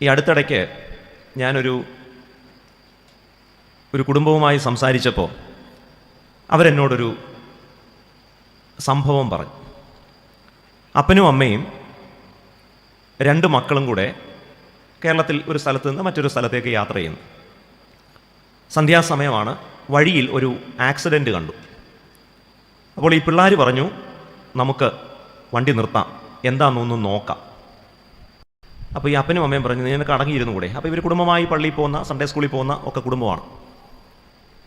ഈ അടുത്തിടയ്ക്ക് ഞാനൊരു കുടുംബവുമായി സംസാരിച്ചപ്പോൾ അവരെന്നോടൊരു സംഭവം പറഞ്ഞു. അപ്പനും അമ്മയും 2 മക്കളും കൂടെ കേരളത്തിൽ ഒരു സ്ഥലത്ത് നിന്ന് മറ്റൊരു സ്ഥലത്തേക്ക് യാത്ര ചെയ്യുന്നു. സന്ധ്യാസമയമാണ്. വഴിയിൽ ഒരു ആക്സിഡൻറ്റ് കണ്ടു. അപ്പോൾ ഈ പിള്ളേർ പറഞ്ഞു, നമുക്ക് വണ്ടി നിർത്താം, എന്താണെന്നൊന്ന് നോക്കാം. അപ്പോൾ ഈ അപ്പനും അമ്മയും പറഞ്ഞു, നിനക്ക് അടങ്ങിയിരുന്നു കൂടെ. അപ്പോൾ ഇവർ കുടുംബമായി പള്ളിയിൽ പോകുന്ന, സൺഡേ സ്കൂളിൽ പോകുന്ന ഒക്കെ കുടുംബമാണ്.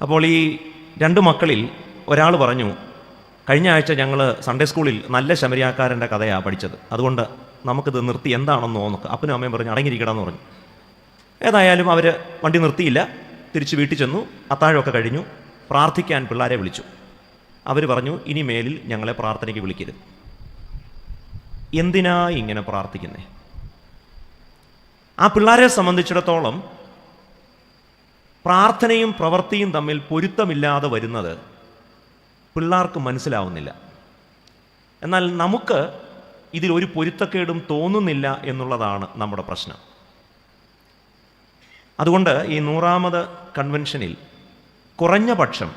അപ്പോൾ ഈ 2 മക്കളിൽ ഒരാൾ പറഞ്ഞു, കഴിഞ്ഞ ആഴ്ച ഞങ്ങൾ സൺഡേ സ്കൂളിൽ നല്ല ശമരിയാക്കാരൻ്റെ കഥയാണ് പഠിച്ചത്, അതുകൊണ്ട് നമുക്കിത് നിർത്തി എന്താണെന്ന് നോക്കുക. അപ്പനും അമ്മയും പറഞ്ഞു, അടങ്ങിയിരിക്കണമെന്ന് പറഞ്ഞു. ഏതായാലും അവർ വണ്ടി നിർത്തിയില്ല, തിരിച്ച് വീട്ടിൽ ചെന്നു. അത്താഴമൊക്കെ കഴിഞ്ഞു. പ്രാർത്ഥിക്കാൻ പിള്ളേരെ വിളിച്ചു. അവർ പറഞ്ഞു, ഇനി മേലിൽ ഞങ്ങളെ പ്രാർത്ഥനയ്ക്ക് വിളിക്കരുത്. എന്തിനാ ഇങ്ങനെ പ്രാർത്ഥിക്കുന്നേ? ആ പിള്ളേരെ സംബന്ധിച്ചിടത്തോളം പ്രാർത്ഥനയും പ്രവൃത്തിയും തമ്മിൽ പൊരുത്തമില്ലാതെ വരുന്നത് പിള്ളേർക്ക് മനസ്സിലാവുന്നില്ല. എന്നാൽ നമുക്ക് ഇതിലൊരു പൊരുത്തക്കേടും തോന്നുന്നില്ല എന്നുള്ളതാണ് നമ്മുടെ പ്രശ്നം. അതുകൊണ്ട് ഈ 100ാമത് കൺവെൻഷനിൽ കുറഞ്ഞ പക്ഷം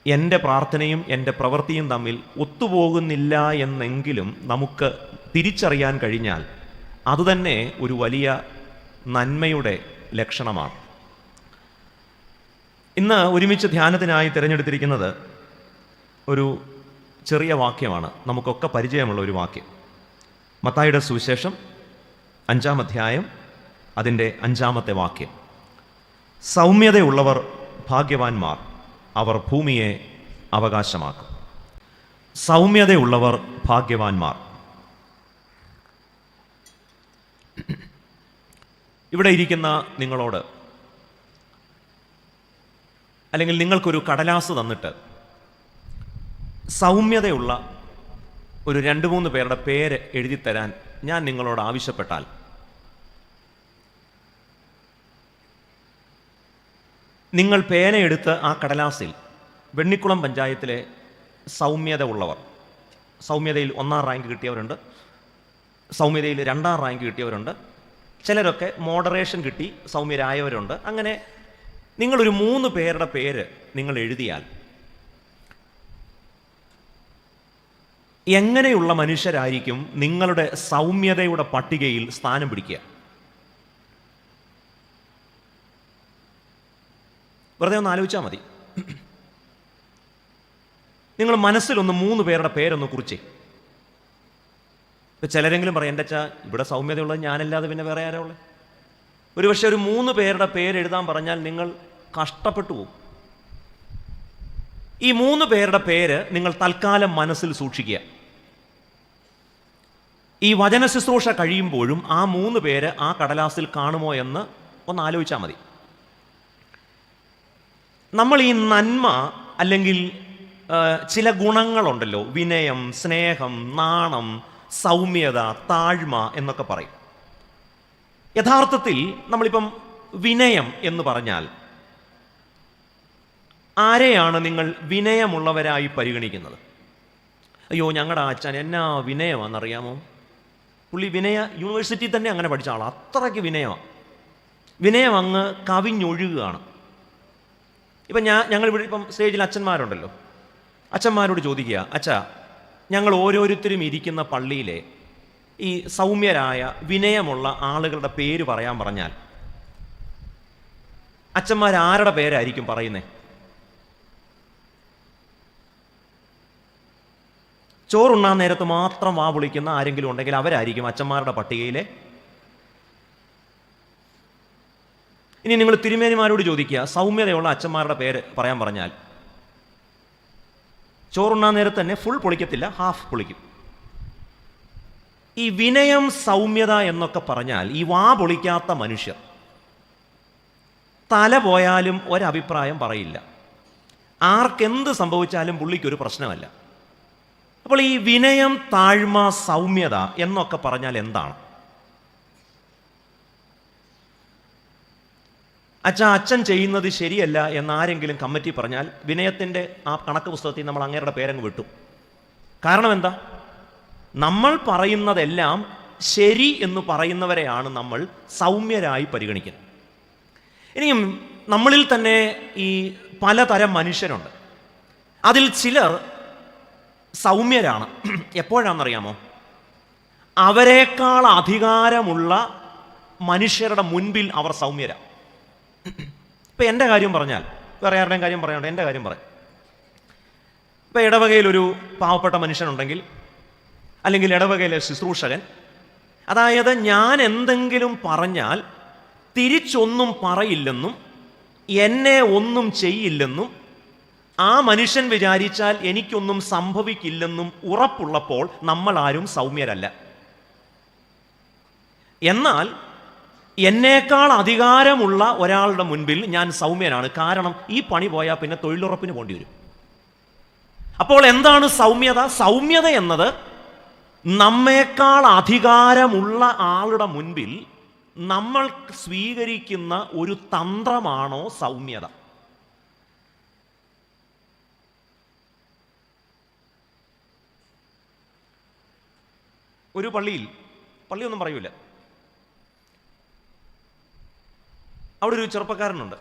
എൻ്റെ പ്രാർത്ഥനയും എൻ്റെ പ്രവൃത്തിയും തമ്മിൽ ഒത്തുപോകുന്നില്ല എന്നെങ്കിലും നമുക്ക് തിരിച്ചറിയാൻ കഴിഞ്ഞാൽ അതുതന്നെ ഒരു വലിയ നന്മയുടെ ലക്ഷണമാണ്. ഇന്ന് ഒരുമിച്ച് ധ്യാനത്തിനായി തിരഞ്ഞെടുത്തിരിക്കുന്നത് ഒരു ചെറിയ വാക്യമാണ്, നമുക്കൊക്കെ പരിചയമുള്ള ഒരു വാക്യം. മത്തായിയുടെ സുവിശേഷം 5-ാം അധ്യായം അതിൻ്റെ 5-ാമത്തെ വാക്യം. സൗമ്യതയുള്ളവർ ഭാഗ്യവാന്മാർ, അവർ ഭൂമിയെ അവകാശമാക്കും. സൗമ്യതയുള്ളവർ ഭാഗ്യവാന്മാർ. ഇവിടെ ഇരിക്കുന്ന നിങ്ങളോട്, അല്ലെങ്കിൽ നിങ്ങൾക്കൊരു കടലാസ് തന്നിട്ട് സൗമ്യതയുള്ള ഒരു 2-3 പേരുടെ പേര് എഴുതിത്തരാൻ ഞാൻ നിങ്ങളോട് ആവശ്യപ്പെട്ടാൽ നിങ്ങൾ പേനയെടുത്ത് ആ കടലാസിൽ വെണ്ണിക്കുളം പഞ്ചായത്തിലെ സൗമ്യത ഉള്ളവർ, സൗമ്യതയിൽ 1ാം റാങ്ക് കിട്ടിയവരുണ്ട്, സൗമ്യതയിൽ 2ാം റാങ്ക് കിട്ടിയവരുണ്ട്, ചിലരൊക്കെ മോഡറേഷൻ കിട്ടി സൗമ്യരായവരുണ്ട്. അങ്ങനെ നിങ്ങളൊരു 3 പേരുടെ പേര് നിങ്ങൾ എഴുതിയാൽ എങ്ങനെയുള്ള മനുഷ്യരായിരിക്കും നിങ്ങളുടെ സൗമ്യതയുടെ പട്ടികയിൽ സ്ഥാനം പിടിക്കുക? വെറുതെ ഒന്ന് ആലോചിച്ചാൽ മതി. നിങ്ങൾ മനസ്സിലൊന്ന് 3 പേരുടെ പേരൊന്ന് കുറിച്ചേ. ഇപ്പം ചിലരെങ്കിലും പറയും, എൻ്റെ അച്ഛാ ഇവിടെ സൗമ്യതയുള്ളത് ഞാനല്ലാതെ പിന്നെ വേറെ ആരാ ഉള്ളത്? ഒരുപക്ഷെ ഒരു 3 പേരുടെ പേര് എഴുതാൻ പറഞ്ഞാൽ നിങ്ങൾ കഷ്ടപ്പെട്ടു പോകും. ഈ 3 പേരുടെ പേര് നിങ്ങൾ തൽക്കാലം മനസ്സിൽ സൂക്ഷിക്കുക. ഈ വചന ശുശ്രൂഷ കഴിയുമ്പോഴും ആ 3 പേര് ആ കടലാസിൽ കാണുമോ എന്ന് ഒന്ന് ആലോചിച്ചാൽ മതി. നമ്മൾ ഈ നന്മ അല്ലെങ്കിൽ ചില ഗുണങ്ങളുണ്ടല്ലോ, വിനയം, സ്നേഹം, നാണം, സൗമ്യത, താഴ്മ എന്നൊക്കെ പറയും. യഥാർത്ഥത്തിൽ നമ്മളിപ്പം വിനയം എന്ന് പറഞ്ഞാൽ ആരെയാണ് നിങ്ങൾ വിനയമുള്ളവരായി പരിഗണിക്കുന്നത്? അയ്യോ ഞങ്ങളുടെ അച്ഛൻ എന്നാ വിനയമാണെന്നറിയാമോ? പുള്ളി യൂണിവേഴ്സിറ്റി തന്നെ അങ്ങനെ പഠിച്ച ആളാണ്, അത്രയ്ക്ക് വിനയമാണ്. വിനയം അങ്ങ് കവിഞ്ഞൊഴുകുകയാണ്. ഇപ്പം ഞങ്ങളിവിടെ ഇപ്പം സ്റ്റേജിൽ അച്ഛന്മാരുണ്ടല്ലോ, അച്ഛന്മാരോട് ചോദിക്കുക, അച്ഛാ ഞങ്ങൾ ഓരോരുത്തരും ഇരിക്കുന്ന പള്ളിയിലെ ഈ സൗമ്യരായ വിനയമുള്ള ആളുകളുടെ പേര് പറയാൻ പറഞ്ഞാൽ അച്ഛന്മാരാരുടെ പേരായിരിക്കും പറയുന്നേ? ചോറുണ്ണാൻ നേരത്ത് മാത്രം വാ വിളിക്കുന്ന ആരെങ്കിലും ഉണ്ടെങ്കിൽ അവരായിരിക്കും അച്ഛന്മാരുടെ പട്ടികയിലെ. ഇനി നിങ്ങൾ തിരുമേനിമാരോട് ചോദിക്കുക, സൗമ്യതയുള്ള അച്ഛന്മാരുടെ പേര് പറയാൻ പറഞ്ഞാൽ ചോറുണ്ണാൻ നേരത്ത് തന്നെ ഫുൾ പൊളിക്കത്തില്ല, ഹാഫ് പൊളിക്കും. ഈ വിനയം, സൗമ്യത എന്നൊക്കെ പറഞ്ഞാൽ ഈ വാ പൊളിക്കാത്ത മനുഷ്യർ തല പോയാലും ഒരഭിപ്രായം പറയില്ല, ആർക്കെന്ത് സംഭവിച്ചാലും പുള്ളിക്കൊരു പ്രശ്നമല്ല. അപ്പോൾ ഈ വിനയം, താഴ്മ, സൗമ്യത എന്നൊക്കെ പറഞ്ഞാൽ എന്താണ്? അച്ഛൻ ചെയ്യുന്നത് ശരിയല്ല എന്നാരെങ്കിലും കമ്മിറ്റി പറഞ്ഞാൽ വിനയത്തിൻ്റെ ആ കണക്ക് പുസ്തകത്തിൽ നമ്മൾ അങ്ങേരുടെ പേരങ്ങ് വിട്ടു. കാരണം എന്താ? നമ്മൾ പറയുന്നതെല്ലാം ശരി എന്ന് പറയുന്നവരെയാണ് നമ്മൾ സൗമ്യരായി പരിഗണിക്കുന്നത്. ഇനിയും നമ്മളിൽ തന്നെ ഈ പലതരം മനുഷ്യരുണ്ട്. അതിൽ ചിലർ സൗമ്യരാണ്. എപ്പോഴാണെന്നറിയാമോ? അവരെക്കാൾ അധികാരമുള്ള മനുഷ്യരുടെ മുൻപിൽ അവർ സൗമ്യരാണ്. ഇപ്പം എൻ്റെ കാര്യം പറഞ്ഞാൽ, വേറെ ആരുടെയും കാര്യം പറയാണ്ട് എൻ്റെ കാര്യം പറയാം. ഇപ്പം ഇടവകയിൽ ഒരു പാവപ്പെട്ട മനുഷ്യനുണ്ടെങ്കിൽ, അല്ലെങ്കിൽ ഇടവകയിലെ ശുശ്രൂഷകൻ, അതായത് ഞാൻ എന്തെങ്കിലും പറഞ്ഞാൽ തിരിച്ചൊന്നും പറയില്ലെന്നും എന്നെ ഒന്നും ചെയ്യില്ലെന്നും ആ മനുഷ്യൻ വിചാരിച്ചാൽ എനിക്കൊന്നും സംഭവിക്കില്ലെന്നും ഉറപ്പുള്ളപ്പോൾ നമ്മൾ ആരും സൗമ്യരല്ല. എന്നാൽ എന്നേക്കാൾ അധികാരമുള്ള ഒരാളുടെ മുൻപിൽ ഞാൻ സൗമ്യനാണ്. കാരണം ഈ പണി പോയാൽ പിന്നെ തൊഴിലുറപ്പിന് പോകേണ്ടി വരും. അപ്പോൾ എന്താണ് സൗമ്യത? സൗമ്യത എന്നത് നമ്മേക്കാൾ അധികാരമുള്ള ആളുടെ മുൻപിൽ നമ്മൾ സ്വീകരിക്കുന്ന ഒരു തന്ത്രമാണോ സൗമ്യത? ഒരു പള്ളിയൊന്നും പറയൂല, അവിടെ ഒരു ചെറുപ്പക്കാരനുണ്ട്.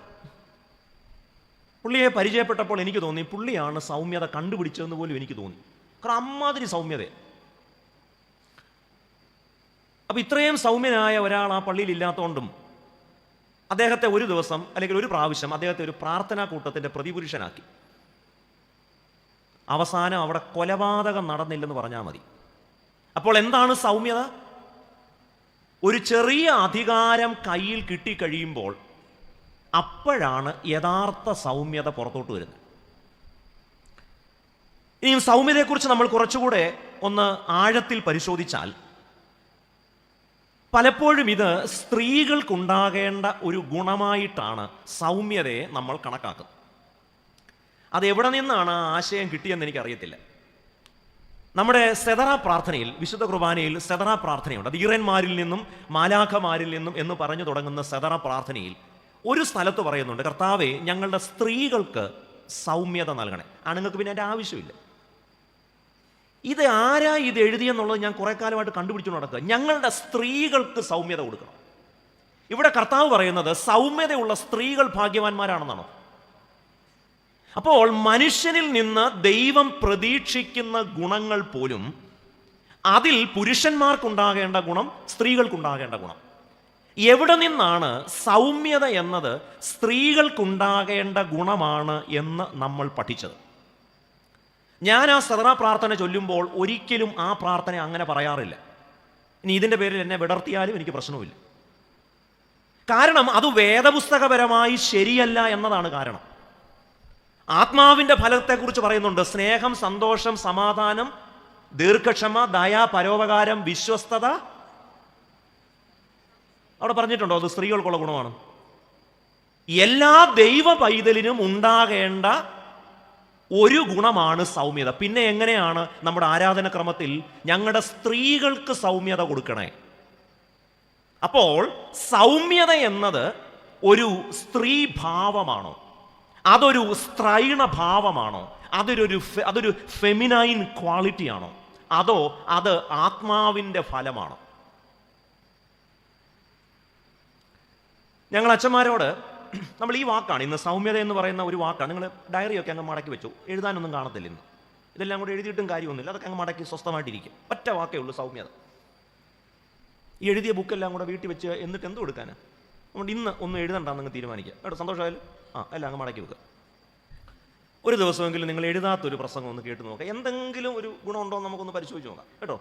പുള്ളിയെ പരിചയപ്പെട്ടപ്പോൾ എനിക്ക് തോന്നി പുള്ളിയാണ് സൗമ്യത കണ്ടുപിടിച്ചതെന്ന് പോലും എനിക്ക് തോന്നി. കാരണം അമ്മാതിരി സൗമ്യത. അപ്പം ഇത്രയും സൗമ്യനായ ഒരാൾ ആ പള്ളിയിൽ ഇല്ലാത്തതുകൊണ്ടും അദ്ദേഹത്തെ ഒരു ദിവസം അല്ലെങ്കിൽ ഒരു പ്രാവശ്യം അദ്ദേഹത്തെ ഒരു പ്രാർത്ഥനാ കൂട്ടത്തിൻ്റെ പ്രതിപുരുഷനാക്കി. അവസാനം അവിടെ കൊലപാതകം നടന്നില്ലെന്ന് പറഞ്ഞാൽ മതി. അപ്പോൾ എന്താണ് സൗമ്യത? ഒരു ചെറിയ അധികാരം കയ്യിൽ കിട്ടിക്കഴിയുമ്പോൾ അപ്പോഴാണ് യഥാർത്ഥ സൗമ്യത പുറത്തോട്ട് വരുന്നത്. ഇനി സൗമ്യതയെക്കുറിച്ച് നമ്മൾ കുറച്ചുകൂടെ ഒന്ന് ആഴത്തിൽ പരിശോധിച്ചാൽ പലപ്പോഴും ഇത് സ്ത്രീകൾക്കുണ്ടാകേണ്ട ഒരു ഗുണമായിട്ടാണ് സൗമ്യതയെ നമ്മൾ കണക്കാക്കുന്നത്. അതെവിടെ നിന്നാണ് ആ ആശയം കിട്ടിയെന്ന് എനിക്കറിയത്തില്ല. നമ്മുടെ സെതറ പ്രാർത്ഥനയിൽ, വിശുദ്ധ കുർബാനയിൽ സെതറ പ്രാർത്ഥനയുണ്ട്. അത് ഈറന്മാരിൽ നിന്നും മാലാഖമാരിൽ നിന്നും എന്ന് പറഞ്ഞു തുടങ്ങുന്ന സെതറ പ്രാർത്ഥനയിൽ ഒരു സ്ഥലത്ത് പറയുന്നുണ്ട്, കർത്താവേ ഞങ്ങളുടെ സ്ത്രീകൾക്ക് സൗമ്യത നൽകണേ. ആണുങ്ങൾക്ക് പിന്നെ അതിൻ്റെ ആവശ്യമില്ല. ഇത് ആരാ ഇത് എഴുതിയെന്നുള്ളത് ഞാൻ കുറെ കാലമായിട്ട് കണ്ടുപിടിച്ചു നടക്കുക. ഞങ്ങളുടെ സ്ത്രീകൾക്ക് സൗമ്യത കൊടുക്കണം. ഇവിടെ കർത്താവ് പറയുന്നത് സൗമ്യതയുള്ള സ്ത്രീകൾ ഭാഗ്യവാന്മാരാണെന്നാണോ? അപ്പോൾ മനുഷ്യനിൽ നിന്ന് ദൈവം പ്രതീക്ഷിക്കുന്ന ഗുണങ്ങൾ പോലും അതിൽ പുരുഷന്മാർക്കുണ്ടാകേണ്ട ഗുണം, സ്ത്രീകൾക്കുണ്ടാകേണ്ട ഗുണം. എവിടെ നിന്നാണ് സൗമ്യത എന്നത് സ്ത്രീകൾക്കുണ്ടാകേണ്ട ഗുണമാണ് എന്ന് നമ്മൾ പഠിച്ചത്? ഞാൻ ആ സദറ പ്രാർത്ഥന ചൊല്ലുമ്പോൾ ഒരിക്കലും ആ പ്രാർത്ഥന അങ്ങനെ പറയാറില്ല. ഇനി ഇതിൻ്റെ പേരിൽ എന്നെ വിടർത്തിയാലും എനിക്ക് പ്രശ്നവുമില്ല. കാരണം അത് വേദപുസ്തകപരമായി ശരിയല്ല എന്നതാണ് കാരണം. ആത്മാവിൻ്റെ ഫലത്തെക്കുറിച്ച് പറയുന്നുണ്ട്. സ്നേഹം, സന്തോഷം, സമാധാനം, ദീർഘക്ഷമ, ദയ, പരോപകാരം, വിശ്വസ്തത. അവിടെ പറഞ്ഞിട്ടുണ്ടോ അത് സ്ത്രീകൾക്കുള്ള ഗുണമാണ്? എല്ലാ ദൈവ പൈതലിനും ഉണ്ടാകേണ്ട ഒരു ഗുണമാണ് സൗമ്യത. പിന്നെ എങ്ങനെയാണ് നമ്മുടെ ആരാധനക്രമത്തിൽ ഞങ്ങളുടെ സ്ത്രീകൾക്ക് സൗമ്യത കൊടുക്കണേ? അപ്പോൾ സൗമ്യത എന്നത് ഒരു സ്ത്രീ ഭാവമാണോ? അതൊരു സ്ത്രൈണ ഭാവമാണോ? അതൊരു ഫെമിനൈൻ ക്വാളിറ്റിയാണോ? അതോ അത് ആത്മാവിൻ്റെ ഫലമാണോ? ഞങ്ങൾ അച്ഛന്മാരോട് നമ്മൾ ഈ വാക്കാണ് ഇന്ന് സൗമ്യത എന്ന് പറയുന്ന ഒരു വാക്കാണ്. നിങ്ങൾ ഡയറിയൊക്കെ അങ്ങ് മടക്കി വെച്ചു, എഴുതാനൊന്നും കാണത്തില്ല ഇന്ന്. ഇതെല്ലാം കൂടെ എഴുതിയിട്ടും കാര്യമൊന്നുമില്ല. അതൊക്കെ അങ്ങ് മടക്കി സ്വസ്ഥമായിട്ടിരിക്കും. ഒറ്റ വാക്കേ ഉള്ളൂ സൗമ്യത. ഈ എഴുതിയ ബുക്കെല്ലാം കൂടെ വീട്ടിൽ വെച്ച് എന്നിട്ട് എന്ത് കൊടുക്കാനാണ്? അതുകൊണ്ട് ഇന്ന് ഒന്നും എഴുതണ്ടെന്നങ്ങ് തീരുമാനിക്കുക കേട്ടോ. സന്തോഷമായാലും എല്ലാം അങ്ങ് മടക്കി വെക്കുക. ഒരു ദിവസമെങ്കിലും നിങ്ങൾ എഴുതാത്തൊരു പ്രസംഗം ഒന്ന് കേട്ട് നോക്കുക. എന്തെങ്കിലും ഒരു ഗുണമുണ്ടോ എന്ന് നമുക്കൊന്ന് പരിശോധിച്ച് നോക്കാം കേട്ടോ.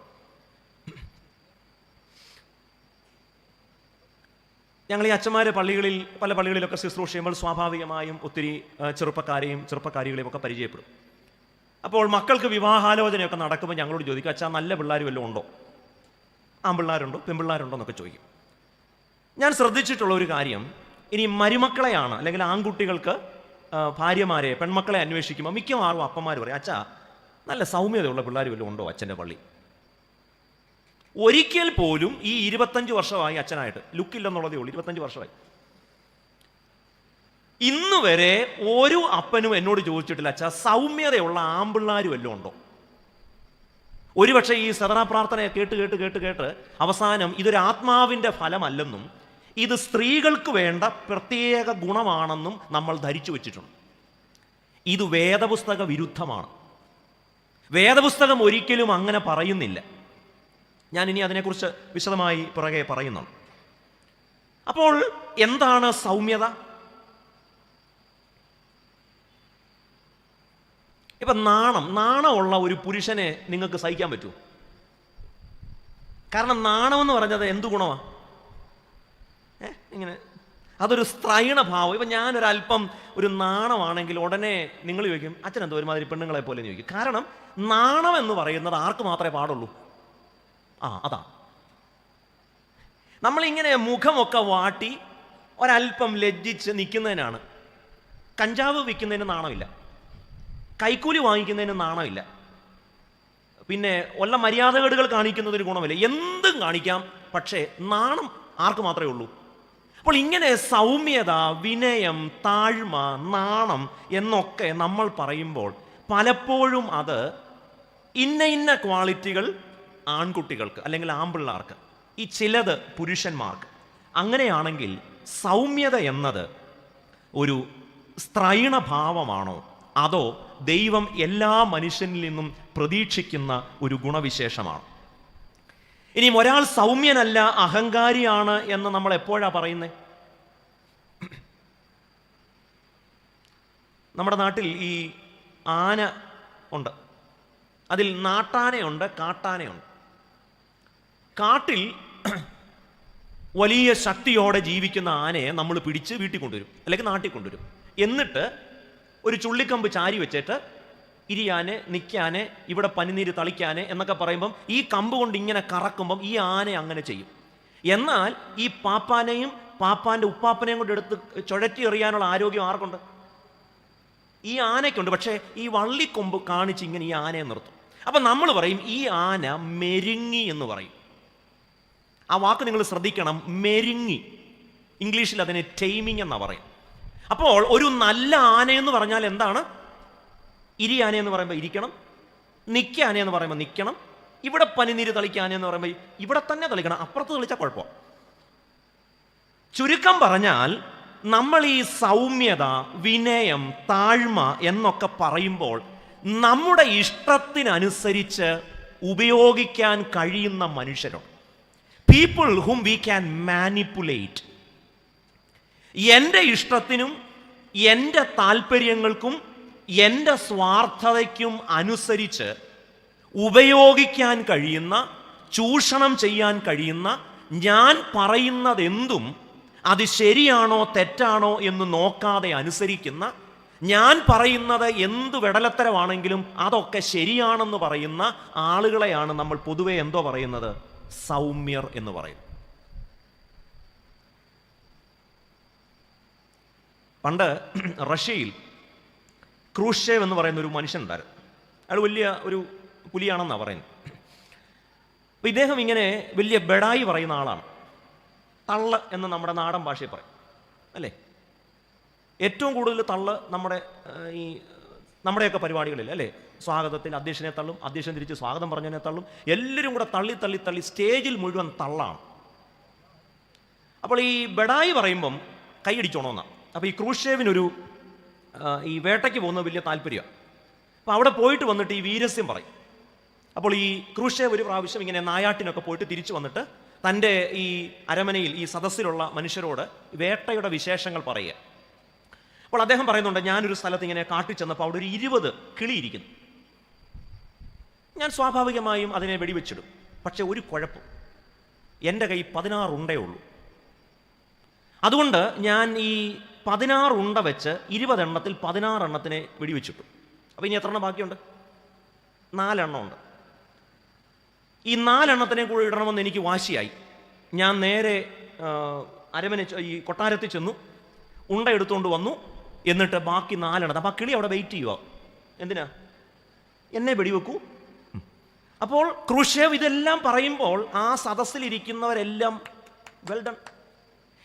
ഞങ്ങൾ ഈ അച്ഛന്മാരെ പല പള്ളികളിലൊക്കെ ശുശ്രൂഷ ചെയ്യുമ്പോൾ സ്വാഭാവികമായും ഒത്തിരി ചെറുപ്പക്കാരികളെയും ഒക്കെ പരിചയപ്പെടും. അപ്പോൾ മക്കൾക്ക് വിവാഹാലോചനയൊക്കെ നടക്കുമ്പോൾ ഞങ്ങളോട് ചോദിക്കും, അച്ഛാ നല്ല പിള്ളേർ വല്ലതും ഉണ്ടോ? ആൺപിള്ളേരുണ്ടോ പെൺപിള്ളേരുണ്ടോ എന്നൊക്കെ ചോദിക്കും. ഞാൻ ശ്രദ്ധിച്ചിട്ടുള്ള ഒരു കാര്യം, ഇനി മരുമക്കളെയാണ് അല്ലെങ്കിൽ ആൺകുട്ടികൾക്ക് ഭാര്യമാരെ, പെൺമക്കളെ അന്വേഷിക്കുമ്പോൾ മിക്കവാറും അപ്പന്മാർ പറയും, അച്ഛാ നല്ല സൗമ്യതയുള്ള പിള്ളേർ വല്ലതും ഉണ്ടോ അച്ഛൻ്റെ പള്ളി? ഒരിക്കൽ പോലും ഈ 25 വർഷമായി അച്ഛനായിട്ട് ലുക്കില്ലെന്നുള്ളതേ ഉള്ളൂ. 25 വർഷമായി ഇന്ന് വരെ ഒരു അപ്പനും എന്നോട് ചോദിച്ചിട്ടില്ല, അച്ഛാ സൗമ്യതയുള്ള ആമ്പിള്ളാരും വല്ലതും ഉണ്ടോ? ഒരുപക്ഷെ ഈ സദനാ പ്രാർത്ഥനയെ കേട്ട് കേട്ട് കേട്ട് കേട്ട് അവസാനം ഇതൊരു ആത്മാവിൻ്റെ ഫലമല്ലെന്നും ഇത് സ്ത്രീകൾക്ക് വേണ്ട പ്രത്യേക ഗുണമാണെന്നും നമ്മൾ ധരിച്ചു വച്ചിട്ടുണ്ട്. ഇത് വേദപുസ്തക വിരുദ്ധമാണ്. വേദപുസ്തകം ഒരിക്കലും അങ്ങനെ പറയുന്നില്ല. ഞാനിനി അതിനെക്കുറിച്ച് വിശദമായി പുറകെ പറയുന്നുണ്ട്. അപ്പോൾ എന്താണ് സൗമ്യത? ഇപ്പം നാണമുള്ള ഒരു പുരുഷനെ നിങ്ങൾക്ക് സഹിക്കാൻ പറ്റുമോ? കാരണം നാണമെന്ന് പറഞ്ഞത് എന്ത് ഗുണമാണ്? ഇങ്ങനെ അതൊരു സ്ത്രൈണ ഭാവം. ഇപ്പം ഞാനൊരല്പം ഒരു നാണമാണെങ്കിൽ ഉടനെ നിങ്ങൾ ചോദിക്കും, അച്ഛൻ എന്തോ ഒരുമാതിരി പെണ്ണുങ്ങളെ പോലെ ചോദിക്കും. കാരണം നാണം എന്ന് പറയുന്നത് ആർക്ക് മാത്രമേ പാടുള്ളൂ? അതാ നമ്മളിങ്ങനെ മുഖമൊക്കെ വാട്ടി ഒരല്പം ലജ്ജിച്ച് നിൽക്കുന്നതിനാണ്. കഞ്ചാവ് വിൽക്കുന്നതിന് നാണമില്ല, കൈക്കൂലി വാങ്ങിക്കുന്നതിന് നാണമില്ല, പിന്നെ ഉള്ള മര്യാദകേടുകൾ കാണിക്കുന്നതിന് ഗുണമില്ല. എന്തും കാണിക്കാം, പക്ഷേ നാണം ആർക്ക് മാത്രമേ ഉള്ളൂ? അപ്പോൾ ഇങ്ങനെ സൗമ്യത, വിനയം, താഴ്മ, നാണം എന്നൊക്കെ നമ്മൾ പറയുമ്പോൾ പലപ്പോഴും അത് ഇന്ന ക്വാളിറ്റികൾ ആൺകുട്ടികൾക്ക് അല്ലെങ്കിൽ ആൺപിള്ളാർക്ക്, ഈ ചിലത് പുരുഷന്മാർക്ക്. അങ്ങനെയാണെങ്കിൽ സൗമ്യത എന്നത് ഒരു സ്ത്രൈണ ഭാവമാണോ, അതോ ദൈവം എല്ലാ മനുഷ്യനിൽ നിന്നും പ്രതീക്ഷിക്കുന്ന ഒരു ഗുണവിശേഷമാണ്? ഇനിയും ഒരാൾ സൗമ്യനല്ല, അഹങ്കാരിയാണ് എന്ന് നമ്മൾ എപ്പോഴാണ് പറയുന്നത്? നമ്മുടെ നാട്ടിൽ ഈ ആന ഉണ്ട്. അതിൽ നാട്ടാനയുണ്ട്, കാട്ടാനയുണ്ട്. കാട്ടിൽ വലിയ ശക്തിയോടെ ജീവിക്കുന്ന ആനയെ നമ്മൾ പിടിച്ച് വീട്ടിൽ കൊണ്ടുവരും, അല്ലെങ്കിൽ നാട്ടിൽ കൊണ്ടുവരും. എന്നിട്ട് ഒരു ചുള്ളിക്കമ്പ് ചാരി വെച്ചിട്ട് ഇരിയാനെ, നിൽക്കാനെ, ഇവിടെ പനിനീര് തളിക്കാനെ എന്നൊക്കെ പറയുമ്പം ഈ കമ്പ് കൊണ്ട് ഇങ്ങനെ കറക്കുമ്പം ഈ ആന അങ്ങനെ ചെയ്യും. എന്നാൽ ഈ പാപ്പാനെയും പാപ്പാൻ്റെ ഉപ്പാപ്പനെയും കൊണ്ട് എടുത്ത് ചുഴറ്റി എറിയാനുള്ള ആരോഗ്യം ആർക്കുണ്ട്? ഈ ആനയ്ക്കുണ്ട്. പക്ഷേ ഈ വള്ളിക്കൊമ്പ് കാണിച്ച് ഇങ്ങനെ ഈ ആനയെ നിർത്തും. അപ്പം നമ്മൾ പറയും ഈ ആന മെരുങ്ങി എന്ന് പറയും. ആ വാക്ക് നിങ്ങൾ ശ്രദ്ധിക്കണം, മെരുങ്ങി. ഇംഗ്ലീഷിൽ അതിനെ ടൈമിങ് എന്നാണ് പറയും. അപ്പോൾ ഒരു നല്ല ആനയെന്ന് പറഞ്ഞാൽ എന്താണ്? ഇരിയാനയെന്ന് പറയുമ്പോൾ ഇരിക്കണം, നിൽക്കാനയെന്ന് പറയുമ്പോൾ നിൽക്കണം, ഇവിടെ പനിനീര് തളിക്കാനെന്ന് പറയുമ്പോൾ ഇവിടെ തന്നെ തളിക്കണം, അപ്പുറത്ത് തളിച്ചാൽ കുഴപ്പം. ചുരുക്കം പറഞ്ഞാൽ നമ്മൾ ഈ സൗമ്യത, വിനയം, താഴ്മ എന്നൊക്കെ പറയുമ്പോൾ നമ്മുടെ ഇഷ്ടത്തിനനുസരിച്ച് ഉപയോഗിക്കാൻ കഴിയുന്ന മനുഷ്യരുണ്ട്. People whom we can manipulate. എൻ്റെ ഇഷ്ടത്തിനും എൻ്റെ താല്പര്യങ്ങൾക്കും എൻ്റെ സ്വാർത്ഥതയ്ക്കും അനുസരിച്ച് ഉപയോഗിക്കാൻ കഴിയുന്ന, ചൂഷണം ചെയ്യാൻ കഴിയുന്ന, ഞാൻ പറയുന്നതെന്തും അത് ശരിയാണോ തെറ്റാണോ എന്ന് നോക്കാതെ അനുസരിക്കുന്ന, ഞാൻ പറയുന്നത് എന്ത് വെടലത്തരമാണെങ്കിലും അതൊക്കെ ശരിയാണെന്ന് പറയുന്ന ആളുകളെയാണ് നമ്മൾ പൊതുവെ എന്തോ പറയുന്നത്? സൗമ്യർ എന്ന് പറയും. പണ്ട് റഷ്യയിൽ ക്രൂഷ്ചേവ് എന്ന് പറയുന്ന ഒരു മനുഷ്യനുണ്ടായിരുന്നു. അയാൾ വലിയ ഒരു പുലിയാണെന്നാണ് പറയുന്നത്. അപ്പോൾ ഇദ്ദേഹം ഇങ്ങനെ വലിയ ബെഡായി പറയുന്ന ആളാണ്. തള്ള് എന്ന് നമ്മുടെ നാടൻ ഭാഷയിൽ പറയും അല്ലേ? ഏറ്റവും കൂടുതൽ തള്ള് നമ്മുടെയൊക്കെ പരിപാടികളിൽ അല്ലേ? സ്വാഗതത്തിൽ അധ്യക്ഷനെ തള്ളും, അധ്യക്ഷൻ തിരിച്ച് സ്വാഗതം പറഞ്ഞതിനെ തള്ളും, എല്ലാവരും കൂടെ തള്ളി തള്ളി തള്ളി സ്റ്റേജിൽ മുഴുവൻ തള്ളാണ്. അപ്പോൾ ഈ ബെഡായി പറയുമ്പം കൈയടിച്ചോണമെന്നാണ്. അപ്പോൾ ഈ ക്രൂഷ്ചേവിനൊരു ഈ വേട്ടയ്ക്ക് പോകുന്നത് വലിയ താല്പര്യമാണ്. അപ്പോൾ അവിടെ പോയിട്ട് വന്നിട്ട് ഈ വീരസ്യം പറയും. അപ്പോൾ ഈ ക്രൂഷ്ചേവ് ഒരു പ്രാവശ്യം ഇങ്ങനെ നായാട്ടിനൊക്കെ പോയിട്ട് തിരിച്ചു വന്നിട്ട് തൻ്റെ ഈ അരമനയിൽ ഈ സദസ്സിലുള്ള മനുഷ്യരോട് വേട്ടയുടെ വിശേഷങ്ങൾ പറയുക. അപ്പോൾ അദ്ദേഹം പറയുന്നുണ്ട്, ഞാനൊരു സ്ഥലത്ത് ഇങ്ങനെ കാട്ടിൽ ചെന്നപ്പോൾ അവിടെ ഒരു 20 കിളിയിരിക്കുന്നു. ഞാൻ സ്വാഭാവികമായും അതിനെ വെടിവെച്ചിടും. പക്ഷെ ഒരു കുഴപ്പം, എൻ്റെ കൈ 16 ഉണ്ടേ ഉള്ളൂ. അതുകൊണ്ട് ഞാൻ ഈ 16 ഉണ്ട വെച്ച് 20 എണ്ണത്തിൽ 16 എണ്ണത്തിനെ വെടിവെച്ചിട്ടു. അപ്പോൾ ഇനി എത്ര എണ്ണം ബാക്കിയുണ്ട്? 4 എണ്ണം ഉണ്ട്. ഈ 4 എണ്ണത്തിനെ കൂടെ ഇടണമെന്ന് എനിക്ക് വാശിയായി. ഞാൻ നേരെ അരമന ഈ കൊട്ടാരത്തിൽ ചെന്നു, ഉണ്ട എടുത്തുകൊണ്ട് വന്നു. എന്നിട്ട് ബാക്കി 4 എണ്ണത്തെ, അപ്പോൾ ആ കിളി അവിടെ വെയിറ്റ് ചെയ്യുക. എന്തിനാ? എന്നെ വെടിവെക്കൂ. അപ്പോൾ ക്രൂഷ്ചേവ് ഇതെല്ലാം പറയുമ്പോൾ ആ സദസ്സിലിരിക്കുന്നവരെല്ലാം വെൽ ഡൺ.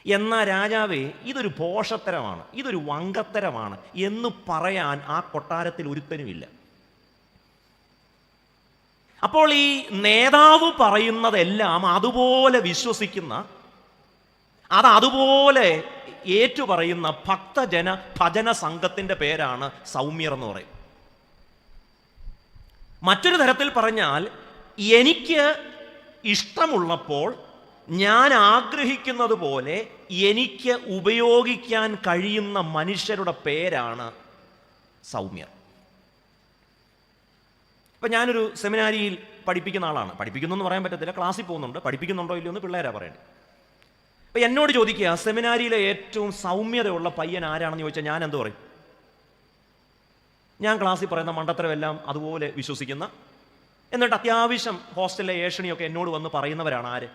എന്നാ രാജാവേ, ഇതൊരു ഭോഷത്തരമാണ്, ഇതൊരു വങ്കത്തരമാണ് എന്ന് പറയാൻ ആ കൊട്ടാരത്തിൽ ഒരുത്തനുമില്ല. അപ്പോൾ ഈ നേതാവ് പറയുന്നതെല്ലാം അതുപോലെ വിശ്വസിക്കുന്ന, അത് അതുപോലെ ഏറ്റുപറയുന്ന ഭജന സംഘത്തിൻ്റെ പേരാണ് സൗമ്യർ എന്ന് പറയും. മറ്റൊരു തരത്തിൽ പറഞ്ഞാൽ, എനിക്ക് ഇഷ്ടമുള്ളപ്പോൾ ഞാൻ ആഗ്രഹിക്കുന്നത് പോലെ എനിക്ക് ഉപയോഗിക്കാൻ കഴിയുന്ന മനുഷ്യരുടെ പേരാണ് സൗമ്യർ. ഇപ്പം ഞാനൊരു സെമിനാരിയിൽ പഠിപ്പിക്കുന്ന ആളാണ്. പഠിപ്പിക്കുന്നു എന്ന് പറയാൻ പറ്റത്തില്ല, ക്ലാസ്സിൽ പോകുന്നുണ്ട്. പഠിപ്പിക്കുന്നുണ്ടോ ഇല്ലയോ എന്ന് പിള്ളേരാ പറയണേ. അപ്പം എന്നോട് ചോദിക്കുക, സെമിനാരിയിലെ ഏറ്റവും സൗമ്യതയുള്ള പയ്യൻ ആരാണെന്ന് ചോദിച്ചാൽ ഞാൻ എന്ത് പറയും? ഞാൻ ക്ലാസ്സിൽ പറയുന്ന മണ്ടത്തരമെല്ലാം അതുപോലെ വിശ്വസിക്കുന്ന, എന്നിട്ട് അത്യാവശ്യം ഹോസ്റ്റലിലെ ഏഷണിയൊക്കെ എന്നോട് വന്ന് പറയുന്നവരാണ് ആര്?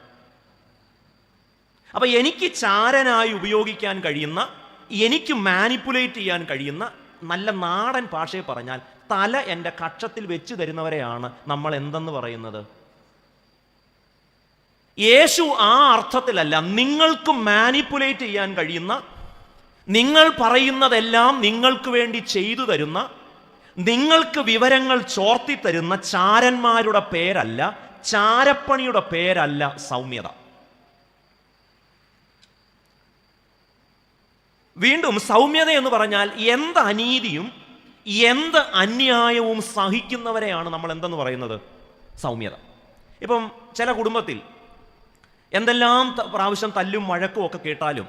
അപ്പം എനിക്ക് ചാരനായി ഉപയോഗിക്കാൻ കഴിയുന്ന, എനിക്ക് മാനിപ്പുലേറ്റ് ചെയ്യാൻ കഴിയുന്ന, നല്ല നാടൻ ഭാഷയിൽ പറഞ്ഞാൽ തല എൻ്റെ കക്ഷത്തിൽ വെച്ച് തരുന്നവരെയാണ് നമ്മൾ എന്തെന്ന് പറയുന്നത്? യേശു ആ അർത്ഥത്തിലല്ല, നിങ്ങൾക്ക് മാനിപ്പുലേറ്റ് ചെയ്യാൻ കഴിയുന്ന, നിങ്ങൾ പറയുന്നതെല്ലാം നിങ്ങൾക്ക് വേണ്ടി ചെയ്തു തരുന്ന, നിങ്ങൾക്ക് വിവരങ്ങൾ ചോർത്തി തരുന്ന ചാരന്മാരുടെ പേരല്ല, ചാരപ്പണിയുടെ പേരല്ല സൗമ്യത. വീണ്ടും സൗമ്യത എന്ന് പറഞ്ഞാൽ എന്ത് അനീതിയും എന്ത് അന്യായവും സഹിക്കുന്നവരെയാണ് നമ്മൾ എന്തെന്ന് പറയുന്നത്? സൗമ്യത. ഇപ്പം ചില കുടുംബത്തിൽ എന്തെല്ലാം പ്രാവശ്യം തല്ലും വഴക്കും ഒക്കെ കേട്ടാലും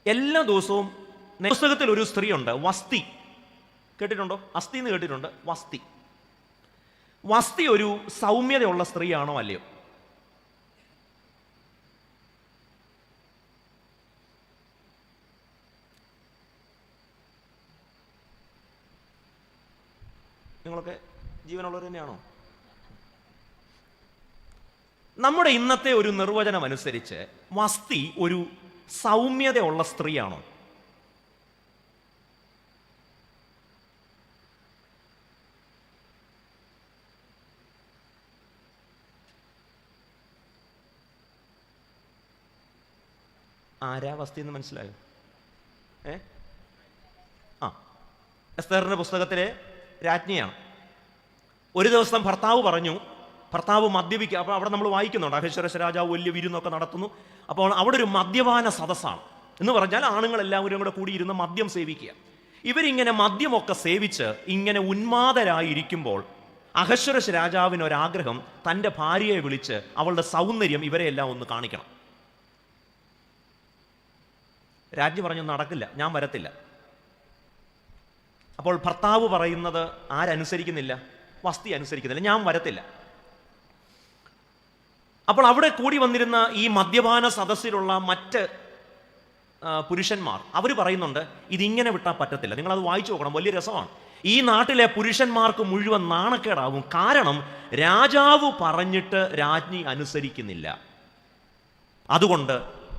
എല്ലാ ദിവസവും, പുസ്തകത്തിൽ ഒരു സ്ത്രീയുണ്ട്, വസ്തി. കേട്ടിട്ടുണ്ടോ? അസ്ഥി എന്ന് കേട്ടിട്ടുണ്ട്. വസ്തി. വസ്തി ഒരു സൗമ്യതയുള്ള സ്ത്രീയാണോ അല്ലയോ? നിങ്ങളൊക്കെ ജീവനുള്ളവർ തന്നെയാണോ? നമ്മുടെ ഇന്നത്തെ ഒരു നിർവചനം അനുസരിച്ച് വസ്തി ഒരു സൗമ്യതയുള്ള സ്ത്രീയാണോ? ആരാ വസ്തി എന്ന് മനസ്സിലായോ? എസ്തേറിന്റെ പുസ്തകത്തിലെ രാജ്ഞിയാണ്. ഒരു ദിവസം ഭർത്താവ് മദ്യപിക്കുക. അപ്പോൾ അവിടെ നമ്മൾ വായിക്കുന്നുണ്ട്, അഹശ്വേരോശ് രാജാവ് വലിയ വിരുന്നൊക്കെ നടത്തുന്നു. അപ്പോൾ അവിടെ ഒരു മദ്യപാന സദസ്സാണ്. എന്ന് പറഞ്ഞാൽ ആണുങ്ങളെല്ലാവരും കൂടെ കൂടിയിരുന്ന് മദ്യം സേവിക്കുക. ഇവരിങ്ങനെ മദ്യമൊക്കെ സേവിച്ച് ഇങ്ങനെ ഉന്മാദരായിരിക്കുമ്പോൾ അഹശ്വേരോശ് രാജാവിന് ഒരാഗ്രഹം, തൻ്റെ ഭാര്യയെ വിളിച്ച് അവളുടെ സൗന്ദര്യം ഇവരെയെല്ലാം ഒന്ന് കാണിക്കണം. രാജ്ഞി പറഞ്ഞു, നടക്കില്ല, ഞാൻ വരത്തില്ല. അപ്പോൾ ഭർത്താവ് പറയുന്നത് ആരനുസരിക്കുന്നില്ല? വസ്തി അനുസരിക്കുന്നില്ല, ഞാൻ വരത്തില്ല. അപ്പോൾ അവിടെ കൂടി വന്നിരുന്ന ഈ മദ്യപാന സദസ്സിലുള്ള മറ്റ് പുരുഷന്മാർ അവർ പറയുന്നുണ്ട്, ഇതിങ്ങനെ വിട്ടാൽ പറ്റത്തില്ല, നിങ്ങളത് വായിച്ചു നോക്കണം, വലിയ രസമാണ്. ഈ നാട്ടിലെ പുരുഷന്മാർക്ക് മുഴുവൻ നാണക്കേടാവും. കാരണം രാജാവ് പറഞ്ഞിട്ട് രാജ്ഞി അനുസരിക്കുന്നില്ല. അതുകൊണ്ട്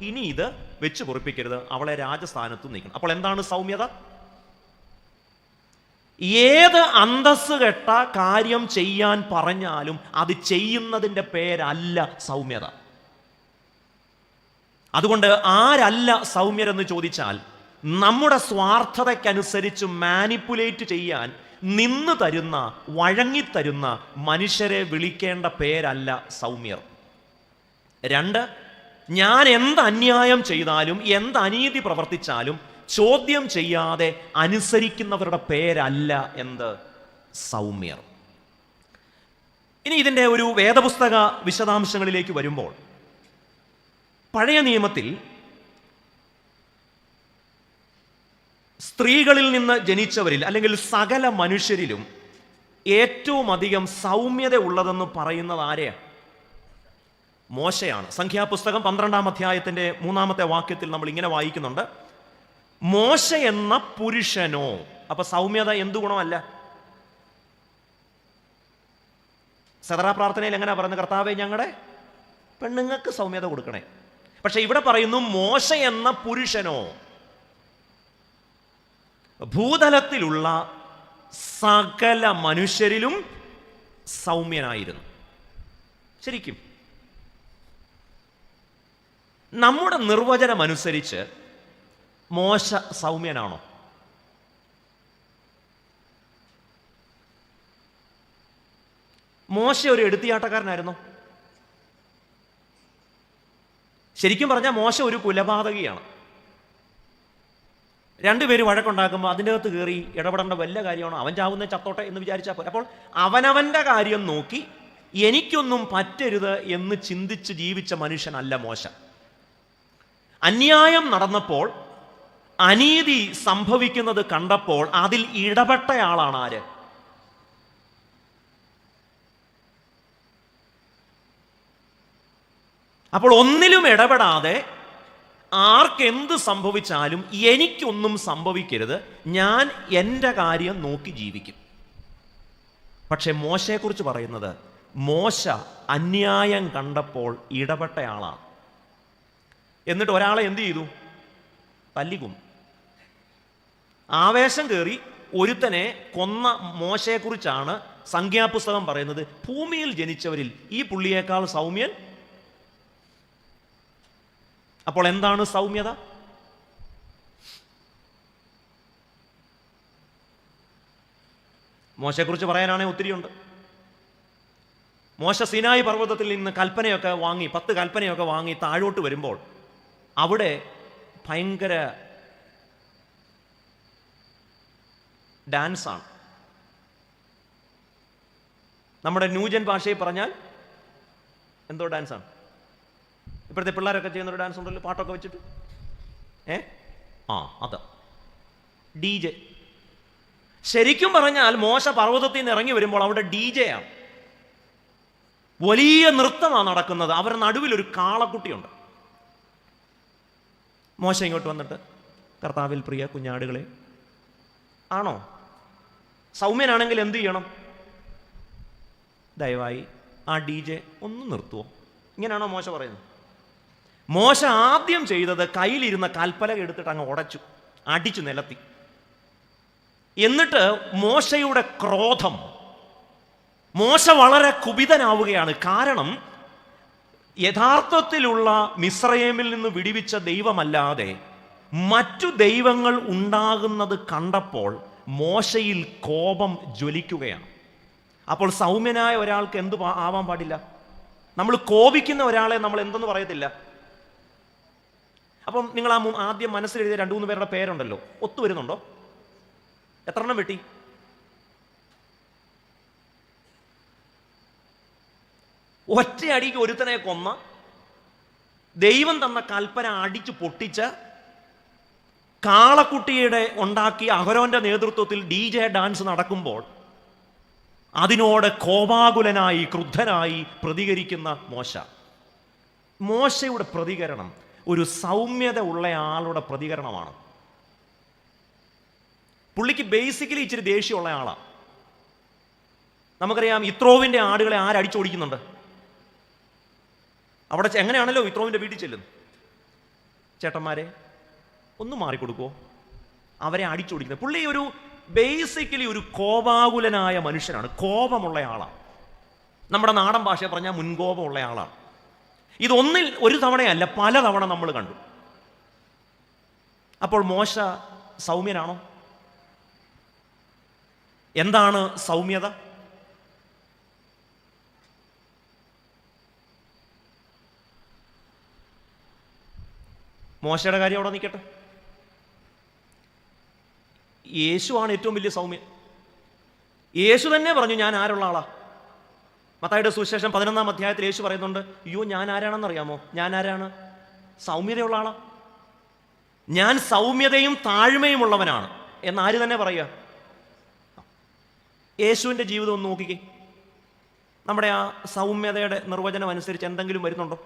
ഇനി ഇത് വെച്ച് പൊറിപ്പിക്കരുത്, അവളെ രാജസ്ഥാനത്ത് നീക്കണം. അപ്പോൾ എന്താണ് സൗമ്യത? ഏത് അന്തസ്സ് കെട്ട കാര്യം ചെയ്യാൻ പറഞ്ഞാലും അത് ചെയ്യുന്നതിൻ്റെ പേരല്ല സൗമ്യത. അതുകൊണ്ട് ആരല്ല സൗമ്യരെന്ന് ചോദിച്ചാൽ, നമ്മുടെ സ്വാർത്ഥതയ്ക്കനുസരിച്ച് മാനിപ്പുലേറ്റ് ചെയ്യാൻ നിന്ന് തരുന്ന, വഴങ്ങിത്തരുന്ന മനുഷ്യരെ വിളിക്കേണ്ട പേരല്ല സൗമ്യർ. രണ്ട്, ഞാൻ എന്ത് അന്യായം ചെയ്താലും എന്ത് അനീതി പ്രവർത്തിച്ചാലും ചോദ്യം ചെയ്യാതെ അനുസരിക്കുന്നവരുടെ പേരല്ല എന്ത്? സൗമ്യർ. ഇനി ഇതിൻ്റെ ഒരു വേദപുസ്തക വിശദാംശങ്ങളിലേക്ക് വരുമ്പോൾ, പഴയ നിയമത്തിൽ സ്ത്രീകളിൽ നിന്ന് ജനിച്ചവരിൽ അല്ലെങ്കിൽ സകല മനുഷ്യരിലും ഏറ്റവും അധികം സൗമ്യത ഉള്ളതെന്ന് പറയുന്നത് ആരെയാണ്? മോശയാണ്. സംഖ്യാപുസ്തകം 12-ാം അധ്യായത്തിൻ്റെ 3-ാമത്തെ വാക്യത്തിൽ നമ്മൾ ഇങ്ങനെ വായിക്കുന്നുണ്ട്, മോശ എന്ന പുരുഷനോ. അപ്പൊ സൗമ്യത എന്തു ഗുണമല്ല? സദറാ പ്രാർത്ഥനയിൽ എങ്ങനെ പറയുന്നത്? കർത്താവേ, ഞങ്ങളുടെ പെണ്ണുങ്ങൾക്ക് സൗമ്യത കൊടുക്കണേ. പക്ഷെ ഇവിടെ പറയുന്നു മോശ എന്ന പുരുഷനോ. ഭൂതലത്തിലുള്ള സകല മനുഷ്യരിലും സൗമ്യനായിരുന്നു. ശരിക്കും നമ്മുടെ നിർവചനം അനുസരിച്ച് മോശ സൗമ്യനാണോ? മോശ ഒരു എടുത്തിയാട്ടക്കാരനായിരുന്നു? ശരിക്കും പറഞ്ഞാൽ മോശ ഒരു കുലപാതകിയാണ്. രണ്ടുപേരും വഴക്കുണ്ടാക്കുമ്പോൾ അതിൻ്റെ അകത്ത് കയറി ഇടപെടേണ്ട വല്ല കാര്യമാണോ? അവൻ ചാവുന്ന ചത്തോട്ടെ എന്ന് വിചാരിച്ചാൽ പോലെ. അപ്പോൾ അവനവൻ്റെ കാര്യം നോക്കി എനിക്കൊന്നും പറ്റരുത് എന്ന് ചിന്തിച്ച് ജീവിച്ച മനുഷ്യനല്ല മോശ. അന്യായം നടന്നപ്പോൾ, അനീതി സംഭവിക്കുന്നത് കണ്ടപ്പോൾ അതിൽ ഇടപെട്ടയാളാണ് ആര്? അപ്പോൾ ഒന്നിലും ഇടപെടാതെ ആർക്കെന്ത് സംഭവിച്ചാലും എനിക്കൊന്നും സംഭവിക്കരുത്, ഞാൻ എൻ്റെ കാര്യം നോക്കി ജീവിക്കും. പക്ഷെ മോശയെക്കുറിച്ച് പറയുന്നത്, മോശ അന്യായം കണ്ടപ്പോൾ ഇടപെട്ടയാളാണ്. എന്നിട്ട് ഒരാളെ എന്ത് ചെയ്തു? തല്ലിക്കൊന്നു. ആവേശം കയറി ഒരുത്തനെ കൊന്ന മോശയെക്കുറിച്ചാണ് സംഖ്യാപുസ്തകം പറയുന്നത്, ഭൂമിയിൽ ജനിച്ചവരിൽ ഈ പുള്ളിയേക്കാൾ സൗമ്യൻ. അപ്പോൾ എന്താണ് സൗമ്യത? മോശയെക്കുറിച്ച് പറയാനാണെങ്കിൽ ഒത്തിരിയുണ്ട്. മോശ സീനായി പർവ്വതത്തിൽ നിന്ന് കൽപ്പനയൊക്കെ വാങ്ങി, 10 കൽപ്പനയൊക്കെ വാങ്ങി താഴോട്ട് വരുമ്പോൾ അവിടെ ഭയങ്കര ഡാൻസാണ്. നമ്മുടെ ന്യൂജൻ ഭാഷയിൽ പറഞ്ഞാൽ എന്തോ ഡാൻസാണ്. ഇപ്പോഴത്തെ പിള്ളേരൊക്കെ ചെയ്യുന്നൊരു ഡാൻസ് ഉണ്ടല്ലോ, പാട്ടൊക്കെ വെച്ചിട്ട്. അത് DJ. ശരിക്കും പറഞ്ഞാൽ മോശ പർവ്വതത്തിൽ നിന്ന് ഇറങ്ങി വരുമ്പോൾ അവിടെ DJ ആണ്. വലിയ നൃത്തമാണ് നടക്കുന്നത്. അവരുടെ നടുവിൽ ഒരു കാളക്കുട്ടിയുണ്ട്. മോശ ഇങ്ങോട്ട് വന്നിട്ട്, കർത്താവിൽ പ്രിയ കുഞ്ഞാടുകളെ, ആണോ? സൗമ്യനാണെങ്കിൽ എന്ത് ചെയ്യണം? ദയവായി ആ DJ ഒന്ന് നിർത്തുവോ? ഇങ്ങനെയാണോ മോശ പറയുന്നത്? മോശ ആദ്യം ചെയ്തത് കയ്യിലിരുന്ന കൽപ്പലക എടുത്തിട്ട് അങ്ങ് ഉടച്ചു, അടിച്ചു നിലത്തി. എന്നിട്ട് മോശയുടെ ക്രോധം, മോശ വളരെ കുപിതനാവുകയാണ്. കാരണം യഥാർത്ഥത്തിലുള്ള മിസ്രയീമിൽ നിന്ന് വിടുവിച്ച ദൈവമല്ലാതെ മറ്റു ദൈവങ്ങൾ ഉണ്ടാകുന്നത് കണ്ടപ്പോൾ മോശയിൽ കോപം ജ്വലിക്കുകയാണ്. അപ്പോൾ സൗമ്യനായ ഒരാൾക്ക് എന്ത് ആവാൻ പാടില്ല? നമ്മൾ കോപിക്കുന്ന ഒരാളെ നമ്മൾ എന്തെന്ന് പറയത്തില്ല. അപ്പം നിങ്ങൾ ആദ്യം മനസ്സിലെഴുതിയ 2-3 പേരുടെ പേരുണ്ടല്ലോ, ഒത്തുവരുന്നുണ്ടോ? എത്ര എണ്ണം വെട്ടി? ഒറ്റയടിക്ക് ഒരുത്തനെ കൊന്ന, ദൈവം തന്ന കൽപ്പന അടിച്ചു പൊട്ടിച്ച, കാളക്കുട്ടിയുടെ ഉണ്ടാക്കിയ അഹരോന്റെ നേതൃത്വത്തിൽ DJ ഡാൻസ് നടക്കുമ്പോൾ അതിനോട് കോപാകുലനായി ക്രുദ്ധനായി പ്രതികരിക്കുന്ന മോശ. മോശയുടെ പ്രതികരണം ഒരു സൗമ്യത ഉള്ള ആളുടെ പ്രതികരണമാണ്. പുള്ളിക്ക് ബേസിക്കലി ഇച്ചിരി ദേഷ്യമുള്ള ആളാണ്. നമുക്കറിയാം, ഇത്രോവിൻ്റെ ആടുകളെ ആരടിച്ചോടിക്കുന്നുണ്ട്? അവിടെ എങ്ങനെയാണല്ലോ ഇത്രോവിൻ്റെ വീട്ടിൽ ചെല്ലുന്നത്. ചേട്ടന്മാരെ ഒന്ന് മാറിക്കൊടുക്കുമോ? അവരെ അടിച്ചോടിക്കുന്നത്. പുള്ളി ഒരു ബേസിക്കലി ഒരു കോപാകുലനായ മനുഷ്യനാണ്, കോപമുള്ള ആളാണ്. നമ്മുടെ നാടൻ ഭാഷ പറഞ്ഞാൽ മുൻകോപമുള്ള ആളാണ്. ഇതൊന്നിൽ ഒരു തവണയല്ല, പല തവണ നമ്മൾ കണ്ടു. അപ്പോൾ മോശ സൗമ്യനാണോ? എന്താണ് സൗമ്യത? മോശയുടെ കാര്യം അവിടെ നിൽക്കട്ടെ. യേശുവാണ് ഏറ്റവും വലിയ സൗമ്യൻ. യേശു തന്നെ പറഞ്ഞു, ഞാൻ ആരുള്ള ആളാ? മത്തായിയുടെ സുവിശേഷം 11-ാം അധ്യായത്തിൽ യേശു പറയുന്നുണ്ട്, അയ്യോ ഞാൻ ആരാണെന്നറിയാമോ? ഞാൻ ആരാണ്? സൗമ്യതയുള്ള ആളാ. ഞാൻ സൗമ്യതയും താഴ്മയും ഉള്ളവനാണ് എന്നാര് തന്നെ പറയുക? യേശുവിൻ്റെ ജീവിതം ഒന്ന് നോക്കിക്കേ. നമ്മുടെ ആ സൗമ്യതയുടെ നിർവചനം അനുസരിച്ച് എന്തെങ്കിലും വരുന്നുണ്ടോ?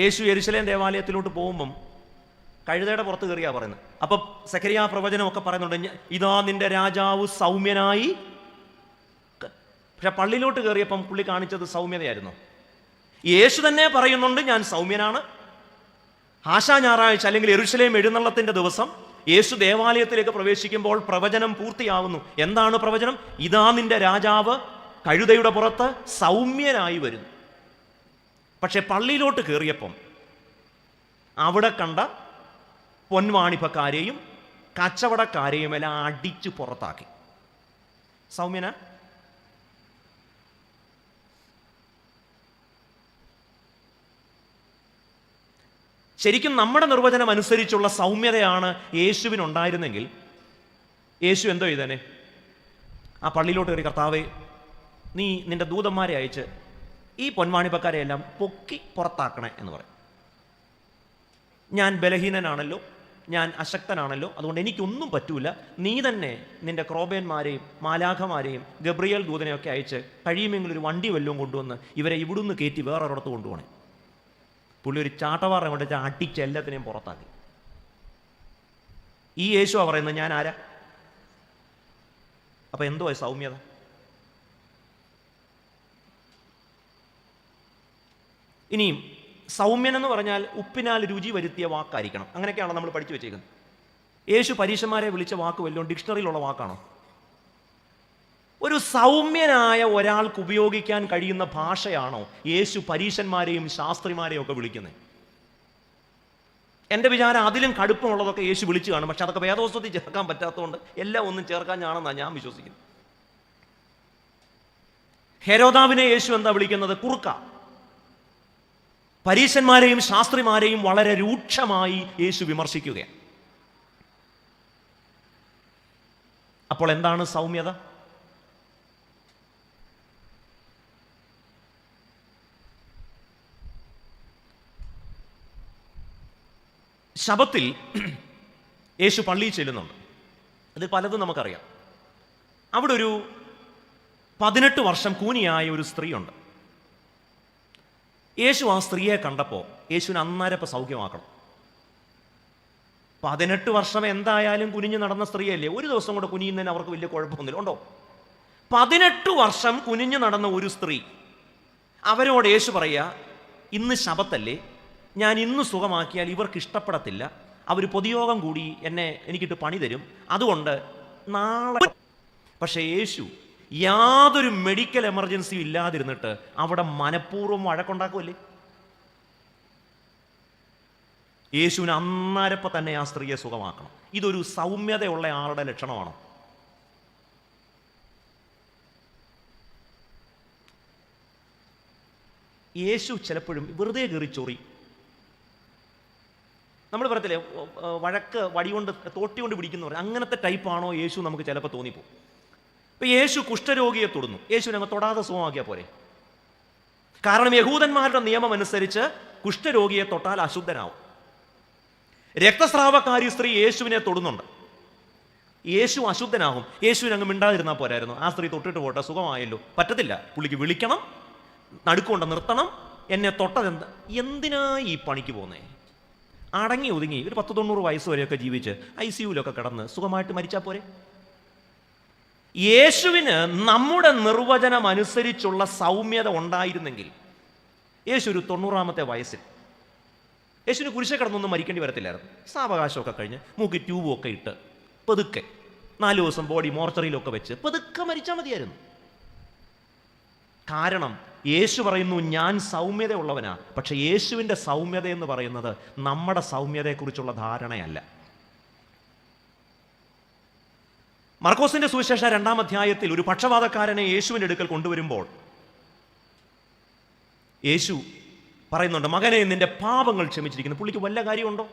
യേശു യെരുശലേം ദേവാലയത്തിലോട്ട് പോകുമ്പം കഴുതയുടെ പുറത്ത് കയറിയാ പറയുന്നത്. അപ്പം സെഖരിയാ പ്രവചനമൊക്കെ പറയുന്നുണ്ട്, ഇതാ നിന്റെ രാജാവ് സൗമ്യനായി. പക്ഷെ പള്ളിയിലോട്ട് കയറിയപ്പം പുള്ളി കാണിച്ചത് സൗമ്യതയായിരുന്നു. യേശു തന്നെ പറയുന്നുണ്ട്, ഞാൻ സൗമ്യനാണ്. ആശാ ഞായറാഴ്ച അല്ലെങ്കിൽ യെരുശലേം എഴുന്നള്ളത്തിന്റെ ദിവസം യേശു ദേവാലയത്തിലേക്ക് പ്രവേശിക്കുമ്പോൾ പ്രവചനം പൂർത്തിയാവുന്നു. എന്താണ് പ്രവചനം? ഇതാ നിന്റെ രാജാവ് കഴുതയുടെ പുറത്ത് സൗമ്യനായി വരുന്നു. പക്ഷെ പള്ളിയിലോട്ട് കയറിയപ്പം അവിടെ കണ്ട പൊൻവാണിഭക്കാരെയും കച്ചവടക്കാരെയും എല്ലാം അടിച്ചു പുറത്താക്കി. സൗമ്യന? ശരിക്കും നമ്മുടെ നിർവചനം അനുസരിച്ചുള്ള സൗമ്യതയാണ് യേശുവിനുണ്ടായിരുന്നെങ്കിൽ യേശു എന്തോ ചെയ്തേനെ? ആ പള്ളിയിലോട്ട് കയറി, കർത്താവേ, നീ നിന്റെ ദൂതന്മാരെ അയച്ച് ഈ പൊന്മാണിപ്പക്കാരെ എല്ലാം പൊക്കി പുറത്താക്കണേ എന്ന് പറയും. ഞാൻ ബലഹീനനാണല്ലോ, ഞാൻ അശക്തനാണല്ലോ, അതുകൊണ്ട് എനിക്കൊന്നും പറ്റൂല, നീ തന്നെ നിന്റെ ക്രോബേന്മാരെയും മാലാഖമാരെയും ഗബ്രിയേൽ ദൂതനെയൊക്കെ അയച്ച് കഴിയുമെങ്കിൽ ഒരു വണ്ടി വല്ലതും കൊണ്ടുവന്ന് ഇവരെ ഇവിടുന്ന് കയറ്റി വേറൊരിടത്ത് കൊണ്ടുപോകണേ. പുള്ളി ഒരു ചാട്ടവാറ കൊണ്ട് അടിച്ച് എല്ലാത്തിനെയും പുറത്താക്കി. ഈ യേശുവാ പറയുന്നത് ഞാൻ ആരാ? അപ്പൊ എന്തോ സൗമ്യത? ഇനിയും സൗമ്യൻ എന്ന് പറഞ്ഞാൽ ഉപ്പിനാൽ രുചി വരുത്തിയ വാക്കായിരിക്കണം. അങ്ങനെയൊക്കെയാണോ നമ്മൾ പഠിച്ചു വെച്ചേക്കുന്നത്? യേശു പരീശന്മാരെ വിളിച്ച വാക്ക് വല്ലതും ഡിക്ഷണറിയിലുള്ള വാക്കാണോ? ഒരു സൗമ്യനായ ഒരാൾക്ക് ഉപയോഗിക്കാൻ കഴിയുന്ന ഭാഷയാണോ യേശു പരീശന്മാരെയും ശാസ്ത്രിമാരെയും ഒക്കെ വിളിക്കുന്നത്? എൻ്റെ വിചാരം അതിലും കടുപ്പമുള്ളതൊക്കെ യേശു വിളിച്ചു കാണും. പക്ഷെ അതൊക്കെ വേദോസ്തത്തിൽ ചേർക്കാൻ പറ്റാത്തതുകൊണ്ട് എല്ലാം ഒന്നും ചേർക്കാൻ ഞാനെന്നാണ് ഞാൻ വിശ്വസിക്കുന്നത്. ഹെരോദാവിനെ യേശു എന്താ വിളിക്കുന്നത്? കുറുക്ക. പരീശന്മാരെയും ശാസ്ത്രിമാരെയും വളരെ രൂക്ഷമായി യേശു വിമർശിക്കുകയാണ്. അപ്പോൾ എന്താണ് സൗമ്യത? ശബത്തിൽ യേശു പള്ളിയിൽ ചെല്ലുന്നുണ്ട്. അത് പലതും നമുക്കറിയാം. അവിടെ ഒരു 18 വർഷം കൂനിയായ ഒരു സ്ത്രീയുണ്ട്. യേശു ആ സ്ത്രീയെ കണ്ടപ്പോൾ യേശുവിന് അന്നേരപ്പം സൗഖ്യമാക്കണം. 18 വർഷം എന്തായാലും കുനിഞ്ഞു നടന്ന സ്ത്രീയല്ലേ, ഒരു ദിവസം കൂടെ കുനിയുന്നതിന് അവർക്ക് വലിയ കുഴപ്പമൊന്നുമില്ല. ഉണ്ടോ? 18 വർഷം കുനിഞ്ഞു നടന്ന ഒരു സ്ത്രീ, അവരോട് യേശു പറയുക, ഇന്ന് ശബത്തല്ലേ, ഞാൻ ഇന്ന് സുഖമാക്കിയാൽ ഇവർക്ക് ഇഷ്ടപ്പെടത്തില്ല, അവർ പൊതുയോഗം കൂടി എനിക്കിട്ട് പണി തരും, അതുകൊണ്ട് നാളെ. പക്ഷേ യേശു യാതൊരു മെഡിക്കൽ എമർജൻസിയും ഇല്ലാതിരുന്നിട്ട് അവിടെ മനഃപൂർവ്വം വഴക്കുണ്ടാക്കുമല്ലേ? യേശുവിന് അന്നേരപ്പം തന്നെ ആ സ്ത്രീയെ സുഖമാക്കണം. ഇതൊരു സൗമ്യതയുള്ള ആളുടെ ലക്ഷണമാണോ? യേശു ചിലപ്പോഴും വെറുതെ കയറി ചൊറി. നമ്മൾ പറയത്തില്ലേ, വഴക്ക് വടികൊണ്ട് തോട്ടി കൊണ്ട് പിടിക്കുന്നവർ, അങ്ങനത്തെ ടൈപ്പാണോ യേശു? നമുക്ക് ചിലപ്പോൾ തോന്നിപ്പോകും. ഇപ്പം യേശു കുഷ്ഠരോഗിയെ തൊടുന്നു, യേശുവിനെ അങ്ങ് തൊടാതെ സുഖമാക്കിയാൽ പോരെ? കാരണം യഹൂദന്മാരുടെ നിയമം അനുസരിച്ച് കുഷ്ഠരോഗിയെ തൊട്ടാൽ അശുദ്ധനാവും. രക്തസ്രാവക്കാരി സ്ത്രീ യേശുവിനെ തൊടുന്നുണ്ട്, യേശു അശുദ്ധനാകും. യേശുവിനെ അങ്ങ് മിണ്ടാതിരുന്നാൽ പോരായിരുന്നു? ആ സ്ത്രീ തൊട്ടിട്ട് പോട്ടെ, സുഖമായല്ലോ. പറ്റത്തില്ല, പുള്ളിക്ക് വിളിക്കണം, നടുക്കൊണ്ട് നിർത്തണം. എന്നെ തൊട്ടതെന്താ? എന്തിനാ ഈ പണിക്ക് പോകുന്നേ? അടങ്ങി ഒതുങ്ങി ഒരു 10-90 വയസ്സ് വരെയൊക്കെ ജീവിച്ച് ICUലൊക്കെ കിടന്ന് സുഖമായിട്ട് മരിച്ചാൽ പോരെ? യേശുവിന് നമ്മുടെ നിർവചനം അനുസരിച്ചുള്ള സൗമ്യത ഉണ്ടായിരുന്നെങ്കിൽ യേശു ഒരു 90-ാമത്തെ വയസ്സിൽ യേശുവിന് കുരിശെ കിടന്നൊന്നും മരിക്കേണ്ടി വരത്തില്ലായിരുന്നു. സാവകാശമൊക്കെ കഴിഞ്ഞ് മൂക്കി ട്യൂബും ഒക്കെ ഇട്ട് പതുക്കെ 4 ദിവസം ബോഡി മോർച്ചറിയിലൊക്കെ വെച്ച് പതുക്കെ മരിച്ചാൽ മതിയായിരുന്നു. കാരണം യേശു പറയുന്നു ഞാൻ സൗമ്യതയുള്ളവനാ. പക്ഷെ യേശുവിൻ്റെ സൗമ്യത എന്ന് പറയുന്നത് നമ്മുടെ സൗമ്യതയെക്കുറിച്ചുള്ള ധാരണയല്ല. മർക്കോസിന്റെ സുവിശേഷം 2-ാം അധ്യായത്തിൽ ഒരു പക്ഷപാതക്കാരനെ യേശുവിൻ്റെ അടുക്കൽ കൊണ്ടുവരുമ്പോൾ യേശു പറയുന്നുണ്ട്, മകനെ, നിന്റെ പാപങ്ങൾ ക്ഷമിച്ചിരിക്കുന്നു. പുള്ളിക്ക് വല്ല കാര്യമുണ്ടോ?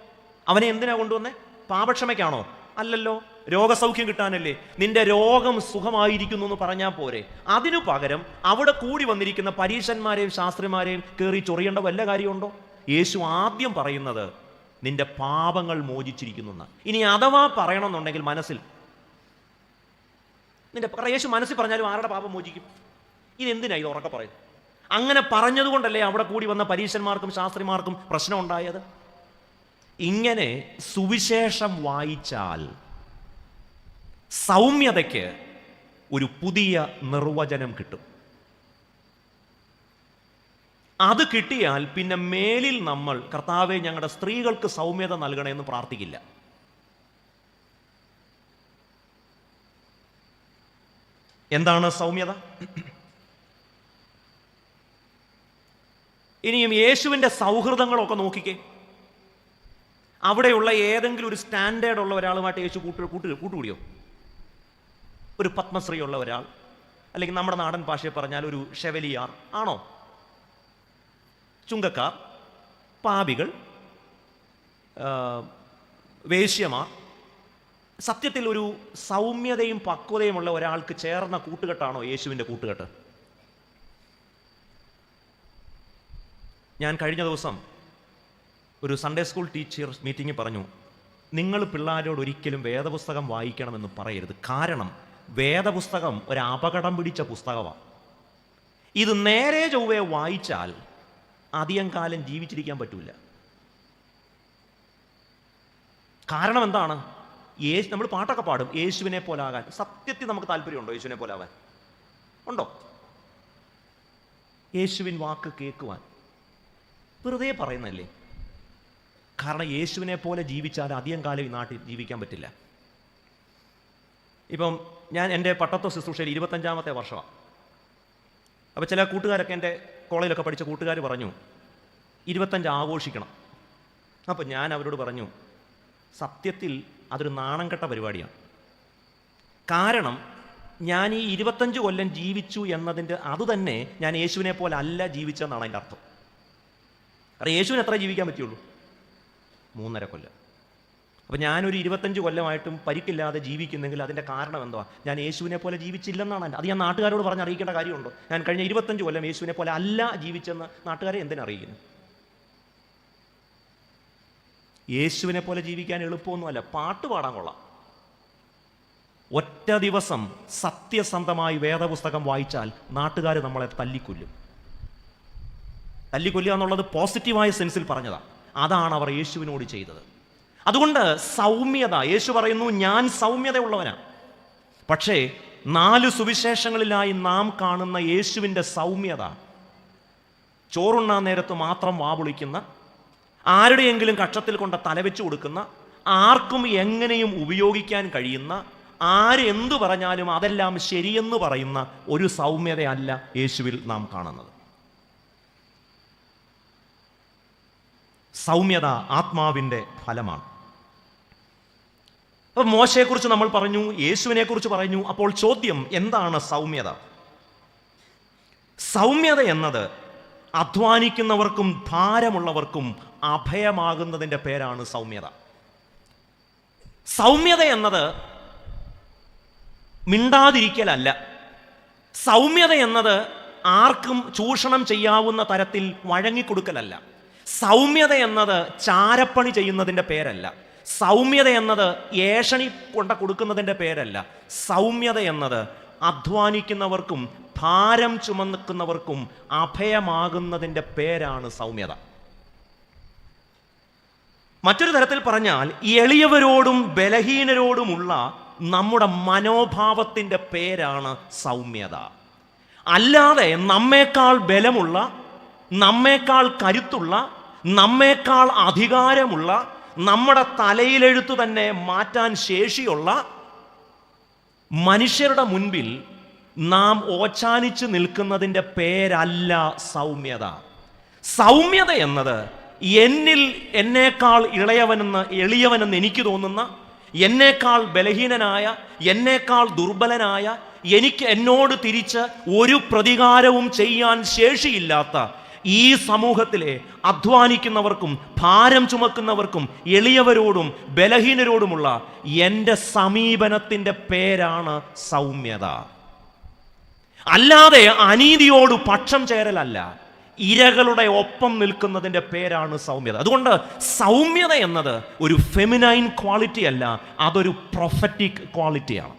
അവനെ എന്തിനാ കൊണ്ടുവന്നേ? പാപക്ഷമയ്ക്കാണോ? അല്ലല്ലോ, രോഗസൗഖ്യം കിട്ടാനല്ലേ. നിന്റെ രോഗം സുഖമായിരിക്കുന്നു എന്ന് പറഞ്ഞാൽ പോരെ? അതിനു പകരം അവിടെ കൂടി വന്നിരിക്കുന്ന പരീശന്മാരെയും ശാസ്ത്രിമാരെയും കയറി ചൊറിയേണ്ട വല്ല കാര്യമുണ്ടോ? യേശു ആദ്യം പറയുന്നത് നിന്റെ പാപങ്ങൾ മോചിച്ചിരിക്കുന്നു. ഇനി അഥവാ പറയണമെന്നുണ്ടെങ്കിൽ മനസ്സിൽ യേശു മനസ്സിൽ പറഞ്ഞാലും ആരുടെ പാപം മോചിക്കും? ഇതെന്തിനാ ഇത് ഉറക്കെ പറയും? അങ്ങനെ പറഞ്ഞതുകൊണ്ടല്ലേ അവിടെ കൂടി വന്ന പരീശന്മാർക്കും ശാസ്ത്രിമാർക്കും പ്രശ്നം ഉണ്ടായത്? ഇങ്ങനെ സുവിശേഷം വായിച്ചാൽ സൗമ്യതയ്ക്ക് ഒരു പുതിയ നിർവചനം കിട്ടും. അത് കിട്ടിയാൽ പിന്നെ മേലിൽ നമ്മൾ കർത്താവേ ഞങ്ങളുടെ സ്ത്രീകൾക്ക് സൗമ്യത നൽകണമെന്ന് പ്രാർത്ഥിക്കില്ല. എന്താണ് സൗമ്യത? ഇനിയും യേശുവിൻ്റെ സൗഹൃദങ്ങളൊക്കെ നോക്കിക്കേ. അവിടെയുള്ള ഏതെങ്കിലും ഒരു സ്റ്റാൻഡേർഡ് ഉള്ള ഒരാളുമായിട്ട് യേശു കൂട്ടുകൂടിയോ? ഒരു പത്മശ്രീ ഉള്ള ഒരാൾ, അല്ലെങ്കിൽ നമ്മുടെ നാടൻ ഭാഷയിൽ പറഞ്ഞാൽ ഒരു ഷെവലിയാർ ആണോ? ചുങ്കക്കാർ, പാപികൾ, വേശ്യമാർ, സത്യത്തിൽ ഒരു സൗമ്യതയും പക്വതയുമുള്ള ഒരാൾക്ക് ചേർന്ന കൂട്ടുകെട്ടാണോ യേശുവിൻ്റെ കൂട്ടുകെട്ട്? ഞാൻ കഴിഞ്ഞ ദിവസം ഒരു സൺഡേ സ്കൂൾ ടീച്ചേഴ്സ് മീറ്റിങ്ങിൽ പറഞ്ഞു, നിങ്ങൾ പിള്ളേരോട് ഒരിക്കലും വേദപുസ്തകം വായിക്കണമെന്ന് പറയരുത്. കാരണം വേദപുസ്തകം ഒരു അപകടം പിടിച്ച പുസ്തകമാണ്. ഇത് നേരെ ചൊവ്വേ വായിച്ചാൽ അധികം കാലം ജീവിച്ചിരിക്കാൻ പറ്റില്ല. കാരണം എന്താണ്? നമ്മൾ പാട്ടൊക്കെ പാടും, യേശുവിനെ പോലാകാൻ. സത്യത്തിൽ നമുക്ക് താല്പര്യമുണ്ടോ യേശുവിനെ പോലാവാൻ? ഉണ്ടോ? യേശുവിൻ വാക്ക് കേൾക്കുവാൻ വെറുതെ പറയുന്നല്ലേ? കാരണം യേശുവിനെ പോലെ ജീവിച്ചാൽ അധികം കാലം ഈ നാട്ടിൽ ജീവിക്കാൻ പറ്റില്ല. ഇപ്പം ഞാൻ എൻ്റെ പട്ടത്വ ശുശ്രൂഷയിൽ 25ാമത്തെ വർഷമാണ്. അപ്പോൾ ചില കൂട്ടുകാരൊക്കെ, എൻ്റെ കോളേജിലൊക്കെ പഠിച്ച കൂട്ടുകാർ പറഞ്ഞു 25 ആഘോഷിക്കണം. അപ്പോൾ ഞാൻ അവരോട് പറഞ്ഞു, സത്യത്തിൽ അതൊരു നാണം കെട്ട പരിപാടിയാണ്. കാരണം ഞാൻ ഈ 25 കൊല്ലം ജീവിച്ചു എന്നതിൻ്റെ അതുതന്നെ ഞാൻ യേശുവിനെ പോലെ അല്ല ജീവിച്ചെന്നാണ് അതിൻ്റെ അർത്ഥം. കാരണം യേശുവിന് എത്ര ജീവിക്കാൻ പറ്റുള്ളൂ? 3.5 കൊല്ലം. അപ്പോൾ ഞാനൊരു 25 കൊല്ലമായിട്ടും പരിക്കില്ലാതെ ജീവിക്കുന്നെങ്കിൽ അതിൻ്റെ കാരണം എന്തുവാ? ഞാൻ യേശുവിനെ പോലെ ജീവിച്ചില്ലെന്നാണ് എൻ്റെ. അത് ഞാൻ നാട്ടുകാരോട് പറഞ്ഞ് അറിയിക്കേണ്ട കാര്യമുണ്ടോ? ഞാൻ കഴിഞ്ഞ 25 കൊല്ലം യേശുവിനെ പോലെ അല്ല ജീവിച്ചെന്ന് നാട്ടുകാരെ എന്തിനറിയിക്കുന്നു? യേശുവിനെ പോലെ ജീവിക്കാൻ എളുപ്പമൊന്നുമല്ല. പാട്ട് പാടാൻ കൊള്ളാം. ഒറ്റ ദിവസം സത്യസന്ധമായി വേദപുസ്തകം വായിച്ചാൽ നാട്ടുകാർ നമ്മളെ തല്ലിക്കൊല്ലും. തല്ലിക്കൊല്ലുക എന്നുള്ളത് പോസിറ്റീവായ സെൻസിൽ പറഞ്ഞതാണ്. അതാണ് അവർ യേശുവിനോട് ചെയ്തത്. അതുകൊണ്ട് സൗമ്യത, യേശു പറയുന്നു ഞാൻ സൗമ്യതയുള്ളവനാണ്. പക്ഷേ 4 സുവിശേഷങ്ങളിലായി നാം കാണുന്ന യേശുവിൻ്റെ സൗമ്യത ചോറുണ്ണാൻ നേരത്ത് മാത്രം വാവിളിക്കുന്ന, ആരുടെയെങ്കിലും കക്ഷത്തിൽ കൊണ്ട് തലവെച്ച് കൊടുക്കുന്ന, ആർക്കും എങ്ങനെയും ഉപയോഗിക്കാൻ കഴിയുന്ന, ആര് എന്തു പറഞ്ഞാലും അതെല്ലാം ശരിയെന്ന് പറയുന്ന ഒരു സൗമ്യതയല്ല യേശുവിൽ നാം കാണുന്നത്. സൗമ്യത ആത്മാവിൻ്റെ ഫലമാണ്. അപ്പോൾ മോശയെക്കുറിച്ച് നമ്മൾ പറഞ്ഞു, യേശുവിനെ കുറിച്ച് പറഞ്ഞു. അപ്പോൾ ചോദ്യം, എന്താണ് സൗമ്യത? സൗമ്യത എന്നത് അധ്വാനിക്കുന്നവർക്കും ഭാരമുള്ളവർക്കും അഭയമാകുന്നതിൻ്റെ പേരാണ് സൗമ്യത. സൗമ്യത എന്നത് മിണ്ടാതിരിക്കലല്ല. സൗമ്യത എന്നത് ആർക്കും ചൂഷണം ചെയ്യാവുന്ന തരത്തിൽ വഴങ്ങിക്കൊടുക്കലല്ല. സൗമ്യത എന്നത് ചാരപ്പണി ചെയ്യുന്നതിൻ്റെ പേരല്ല. സൗമ്യത എന്നത് ഏഷണി കൊണ്ട കൊടുക്കുന്നതിൻ്റെ പേരല്ല. സൗമ്യത എന്നത് അധ്വാനിക്കുന്നവർക്കും ഭാരം ചുമക്കുന്നവർക്കും അഭയമാകുന്നതിൻ്റെ പേരാണ് സൗമ്യത. മറ്റൊരു തരത്തിൽ പറഞ്ഞാൽ, എളിയവരോടും ബലഹീനരോടുമുള്ള നമ്മുടെ മനോഭാവത്തിൻ്റെ പേരാണ് സൗമ്യത. അല്ലാതെ നമ്മേക്കാൾ ബലമുള്ള, നമ്മേക്കാൾ കരുത്തുള്ള, നമ്മേക്കാൾ അധികാരമുള്ള, നമ്മുടെ തലയിലെഴുത്തു തന്നെ മാറ്റാൻ ശേഷിയുള്ള മനുഷ്യരുടെ മുൻപിൽ നാം ഓച്ചാനിച്ച് നിൽക്കുന്നതിൻ്റെ പേരല്ല സൗമ്യത. സൗമ്യത എന്നത് എന്നിൽ എന്നേക്കാൾ എളിയവനെന്ന് എനിക്ക് തോന്നുന്ന, എന്നേക്കാൾ ബലഹീനനായ, എന്നേക്കാൾ ദുർബലനായ, എന്നോട് തിരിച്ച് ഒരു പ്രതികാരവും ചെയ്യാൻ ശേഷിയില്ലാത്ത ഈ സമൂഹത്തിലെ അധ്വാനിക്കുന്നവർക്കും ഭാരം ചുമക്കുന്നവർക്കും എളിയവരോടും ബലഹീനരോടുമുള്ള എൻ്റെ സമീപനത്തിൻ്റെ പേരാണ് സൗമ്യത. അല്ലാതെ അനീതിയോട് പക്ഷം ചേരലല്ല, ഇരകളുടെ ഒപ്പം നിൽക്കുന്നതിൻ്റെ പേരാണ് സൗമ്യത. അതുകൊണ്ട് സൗമ്യത എന്നത് ഒരു ഫെമിനൈൻ ക്വാളിറ്റി അല്ല, അതൊരു പ്രൊഫറ്റിക് ക്വാളിറ്റിയാണ്.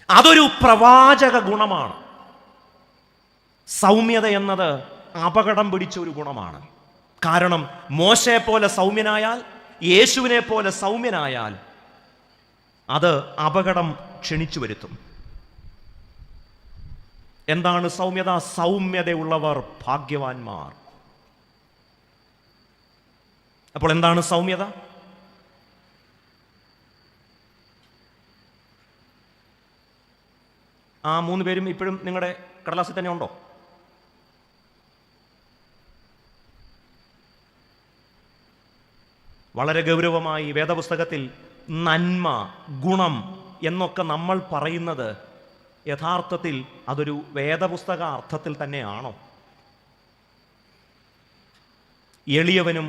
അതൊരു പ്രവാചക ഗുണമാണ്. സൗമ്യത എന്നത് അപകടം പിടിച്ച ഒരു ഗുണമാണ്. കാരണം മോശയെ പോലെ സൗമ്യനായാൽ, യേശുവിനെ പോലെ സൗമ്യനായാൽ അത് അപകടം ക്ഷണിച്ചു വരുത്തും. എന്താണ് സൗമ്യത? സൗമ്യതയുള്ളവർ ഭാഗ്യവാന്മാർ. അപ്പോൾ എന്താണ് സൗമ്യത? ആ 3 പേരും ഇപ്പോഴും നിങ്ങളുടെ കടലാസിൽ തന്നെ ഉണ്ടോ? വളരെ ഗൗരവമായി വേദപുസ്തകത്തിൽ നന്മ, ഗുണം എന്നൊക്കെ നമ്മൾ പറയുന്നത് യഥാർത്ഥത്തിൽ അതൊരു വേദപുസ്തക അർത്ഥത്തിൽ തന്നെയാണോ? എളിയവനും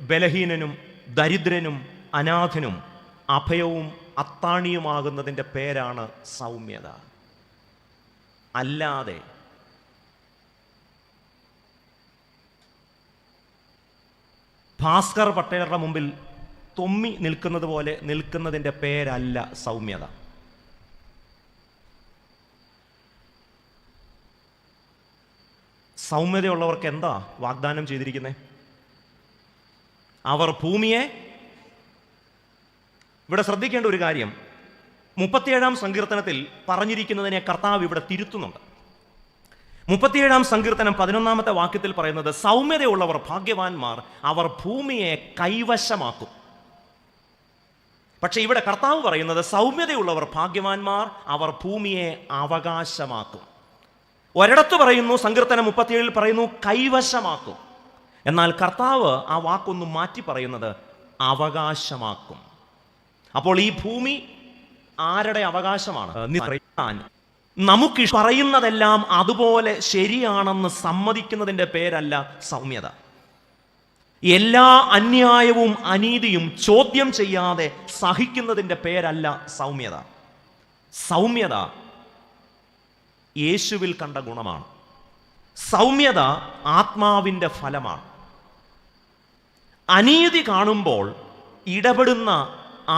ബലഹീനനും ദരിദ്രനും അനാഥനും അഭയവും അത്താണിയുമാകുന്നതിൻ്റെ പേരാണ് സൗമ്യത. അല്ലാതെ ഭാസ്കർ പട്ടേലറുടെ മുമ്പിൽ തൊമ്മി നിൽക്കുന്നത് പോലെ നിൽക്കുന്നതിൻ്റെ പേരല്ല സൗമ്യത. സൗമ്യതയുള്ളവർക്ക് എന്താ വാഗ്ദാനം ചെയ്തിരിക്കുന്നത്? അവർ ഭൂമിയെ, ഇവിടെ ശ്രദ്ധിക്കേണ്ട ഒരു കാര്യം, 37-ാം സങ്കീർത്തനത്തിൽ പറഞ്ഞിരിക്കുന്നതിനെ കർത്താവ് ഇവിടെ തിരുത്തുന്നുണ്ട്. 37-ാം സങ്കീർത്തനം 11-ാമത്തെ വാക്യത്തിൽ പറയുന്നത്, സൗമ്യതയുള്ളവർ ഭാഗ്യവാന്മാർ, അവർ ഭൂമിയെ കൈവശമാക്കും. പക്ഷെ ഇവിടെ കർത്താവ് പറയുന്നത്, സൗമ്യതയുള്ളവർ ഭാഗ്യവാന്മാർ, അവർ ഭൂമിയെ അവകാശമാക്കും. ഒരിടത്ത് പറയുന്നു, സങ്കീർത്തനം 37 പറയുന്നു കൈവശമാക്കും. എന്നാൽ കർത്താവ് ആ വാക്കൊന്ന് മാറ്റി പറയുന്നത് അവകാശമാക്കും. അപ്പോൾ ഈ ഭൂമി ആരുടെ അവകാശമാണ്? നമുക്ക് പറയുന്നതെല്ലാം അതുപോലെ ശരിയാണെന്ന് സമ്മതിക്കുന്നതിൻ്റെ പേരല്ല സൗമ്യത. എല്ലാ അന്യായവും അനീതിയും ചോദ്യം ചെയ്യാതെ സഹിക്കുന്നതിൻ്റെ പേരല്ല സൗമ്യത. സൗമ്യത യേശുവിൽ കണ്ട ഗുണമാണ്. സൗമ്യത ആത്മാവിൻ്റെ ഫലമാണ്. അനീതി കാണുമ്പോൾ ഇടപെടുന്ന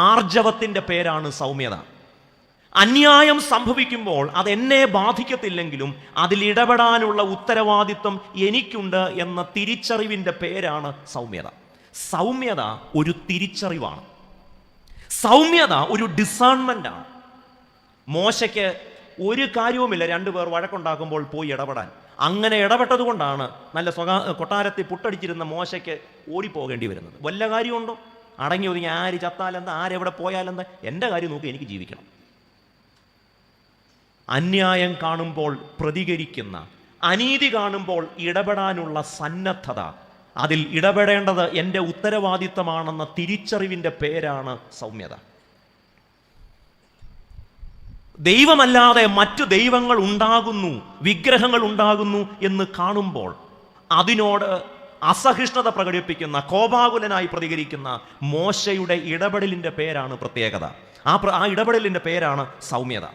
ആർജവത്തിൻ്റെ പേരാണ് സൗമ്യത. അന്യായം സംഭവിക്കുമ്പോൾ അതെന്നെ ബാധിക്കത്തില്ലെങ്കിലും അതിൽ ഇടപെടാനുള്ള ഉത്തരവാദിത്വം എനിക്കുണ്ട് എന്ന തിരിച്ചറിവിൻ്റെ പേരാണ് സൗമ്യത. സൗമ്യത ഒരു തിരിച്ചറിവാണ്. സൗമ്യത ഒരു ഡിസേൺമെൻ്റാണ്. മോശയ്ക്ക് ഒരു കാര്യവുമില്ല രണ്ടുപേർ വഴക്കുണ്ടാക്കുമ്പോൾ പോയി ഇടപെടാൻ. അങ്ങനെ ഇടപെട്ടത് കൊണ്ടാണ് നല്ല കൊട്ടാരത്തിൽ പുട്ടടിച്ചിരുന്ന മോശയ്ക്ക് ഓടിപ്പോകേണ്ടി വരുന്നത്. വല്ല കാര്യമുണ്ടോ? അടങ്ങി ഒതുങ്ങി ആര് ചത്താലെന്താ, ആരെവിടെ പോയാലെന്താ, എൻ്റെ കാര്യം നോക്കി എനിക്ക് ജീവിക്കണം. അന്യായം കാണുമ്പോൾ പ്രതികരിക്കുന്ന, അനീതി കാണുമ്പോൾ ഇടപെടാനുള്ള സന്നദ്ധത, അതിൽ ഇടപെടേണ്ടത് എൻ്റെ ഉത്തരവാദിത്തമാണെന്ന തിരിച്ചറിവിൻ്റെ പേരാണ് സൗമ്യത. ദൈവമല്ലാതെ മറ്റു ദൈവങ്ങൾ ഉണ്ടാകുന്നു, വിഗ്രഹങ്ങൾ ഉണ്ടാകുന്നു എന്ന് കാണുമ്പോൾ അതിനോട് അസഹിഷ്ണുത പ്രകടിപ്പിക്കുന്ന, കോപാകുലനായി പ്രതികരിക്കുന്ന മോശയുടെ ഇടപെടലിൻ്റെ പേരാണ് പ്രത്യേകത. ആ ഇടപെടലിൻ്റെ പേരാണ് സൗമ്യത.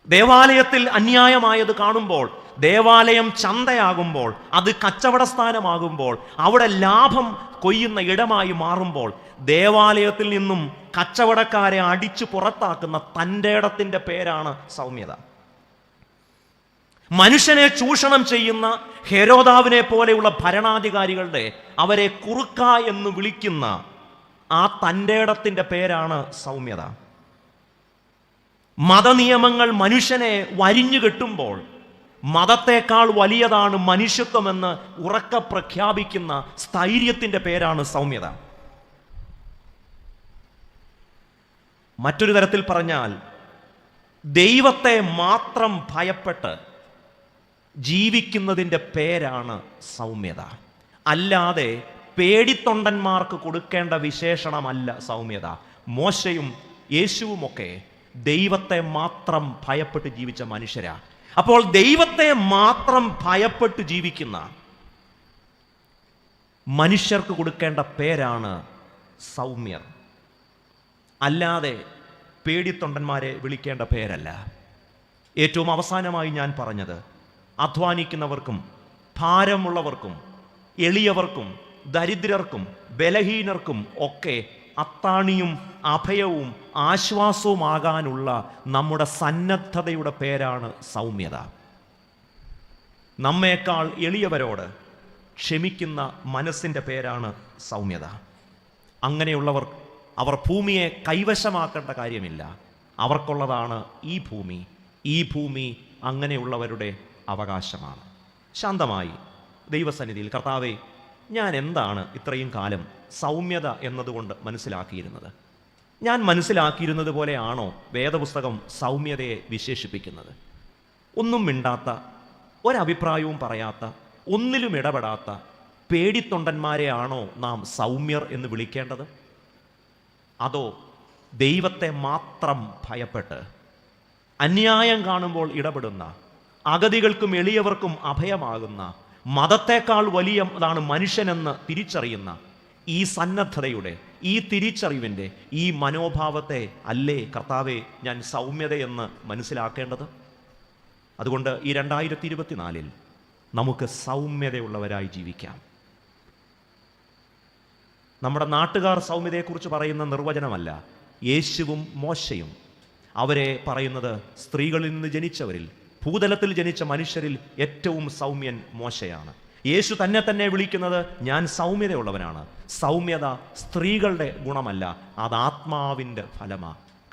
ദേവാലയത്തിൽ അന്യായമായത് കാണുമ്പോൾ, ദേവാലയം ചന്തയാകുമ്പോൾ, അത് കച്ചവട സ്ഥാനമാകുമ്പോൾ, അവിടെ ലാഭം കൊയ്യുന്ന ഇടമായി മാറുമ്പോൾ ദേവാലയത്തിൽ നിന്നും കച്ചവടക്കാരെ അടിച്ചു പുറത്താക്കുന്ന തൻ്റെ ഇടത്തിൻ്റെ പേരാണ് സൗമ്യത. മനുഷ്യനെ ചൂഷണം ചെയ്യുന്ന ഹെരോദാവിനെ പോലെയുള്ള ഭരണാധികാരികളുടെ അവരെ കുറുക്ക എന്ന് വിളിക്കുന്ന ആ തൻ്റെ ഇടത്തിൻ്റെ പേരാണ് സൗമ്യത. മതനിയമങ്ങൾ മനുഷ്യനെ വരിഞ്ഞു കെട്ടുമ്പോൾ മതത്തേക്കാൾ വലിയതാണ് മനുഷ്യത്വമെന്ന് ഉറക്കെ പ്രഖ്യാപിക്കുന്ന സ്ഥൈര്യത്തിൻ്റെ പേരാണ് സൗമ്യത. മറ്റൊരു തരത്തിൽ പറഞ്ഞാൽ, ദൈവത്തെ മാത്രം ഭയപ്പെട്ട് ജീവിക്കുന്നതിൻ്റെ പേരാണ് സൗമ്യത. അല്ലാതെ പേടിത്തൊണ്ടന്മാർക്ക് കൊടുക്കേണ്ട വിശേഷണമല്ല സൗമ്യത. മോശയും യേശുവുമൊക്കെ ദൈവത്തെ മാത്രം ഭയപ്പെട്ട് ജീവിച്ച മനുഷ്യരാ. അപ്പോൾ ദൈവത്തെ മാത്രം ഭയപ്പെട്ട് ജീവിക്കുന്ന മനുഷ്യർക്ക് കൊടുക്കേണ്ട പേരാണ് സൗമ്യർ. അല്ലാതെ പേടിത്തൊണ്ടന്മാരെ വിളിക്കേണ്ട പേരല്ല. ഏറ്റവും അവസാനമായി ഞാൻ പറഞ്ഞത്, അധ്വാനിക്കുന്നവർക്കും ഭാരമുള്ളവർക്കും എളിയവർക്കും ദരിദ്രർക്കും ബലഹീനർക്കും ഒക്കെ അത്താണിയും അഭയവും ആശ്വാസവുമാകാനുള്ള നമ്മുടെ സന്നദ്ധതയുടെ പേരാണ് സൗമ്യത. നമ്മേക്കാൾ എളിയവരോട് ക്ഷമിക്കുന്ന മനസ്സിൻ്റെ പേരാണ് സൗമ്യത. അങ്ങനെയുള്ളവർ, അവർ ഭൂമിയെ കൈവശമാക്കേണ്ട കാര്യമില്ല. അവർക്കുള്ളതാണ് ഈ ഭൂമി. ഈ ഭൂമി അങ്ങനെയുള്ളവരുടെ അവകാശമാണ്. ശാന്തമായി ദൈവസന്നിധിയിൽ, കർത്താവേ, ഞാൻ എന്താണ് ഇത്രയും കാലം സൗമ്യത എന്നതുകൊണ്ട് മനസ്സിലാക്കിയിരുന്നത്? ഞാൻ മനസ്സിലാക്കിയിരുന്നത് പോലെയാണോ വേദപുസ്തകം സൗമ്യതയെ വിശേഷിപ്പിക്കുന്നത്? ഒന്നും മിണ്ടാത്ത, ഒരഭിപ്രായവും പറയാത്ത, ഒന്നിലും ഇടപെടാത്ത പേടിത്തൊണ്ടന്മാരെയാണോ നാം സൗമ്യർ എന്ന് വിളിക്കേണ്ടത്? അതോ ദൈവത്തെ മാത്രം ഭയപ്പെട്ട് അന്യായം കാണുമ്പോൾ ഇടപെടുന്ന, അഗതികൾക്കും എളിയവർക്കും അഭയമാകുന്ന, മതത്തേക്കാൾ വലിയതാണ് മനുഷ്യനെന്ന് തിരിച്ചറിയുന്ന ഈ സന്നദ്ധതയുടെ, ഈ തിരിച്ചറിവിൻ്റെ, ഈ മനോഭാവത്തെ അല്ലേ കർത്താവെ ഞാൻ സൗമ്യതയെന്ന് മനസ്സിലാക്കേണ്ടത്? അതുകൊണ്ട് ഈ 2024 നമുക്ക് സൗമ്യതയുള്ളവരായി ജീവിക്കാം. നമ്മുടെ നാട്ടുകാർ സൗമ്യതയെക്കുറിച്ച് പറയുന്ന നിർവചനമല്ല, യേശുവും മോശയും അവരെ പറയുന്നത് സ്ത്രീകളിൽ നിന്ന് ജനിച്ചവരിൽ, ഭൂതലത്തിൽ ജനിച്ച മനുഷ്യരിൽ ഏറ്റവും സൗമ്യൻ മോശയാണ്. യേശു തന്നെ വിളിക്കുന്നത് ഞാൻ സൗമ്യതയുള്ളവനാണ്. സൗമ്യത സ്ത്രീകളുടെ ഗുണമല്ല, അത് ആത്മാവിൻ്റെ ഫലമാണ്.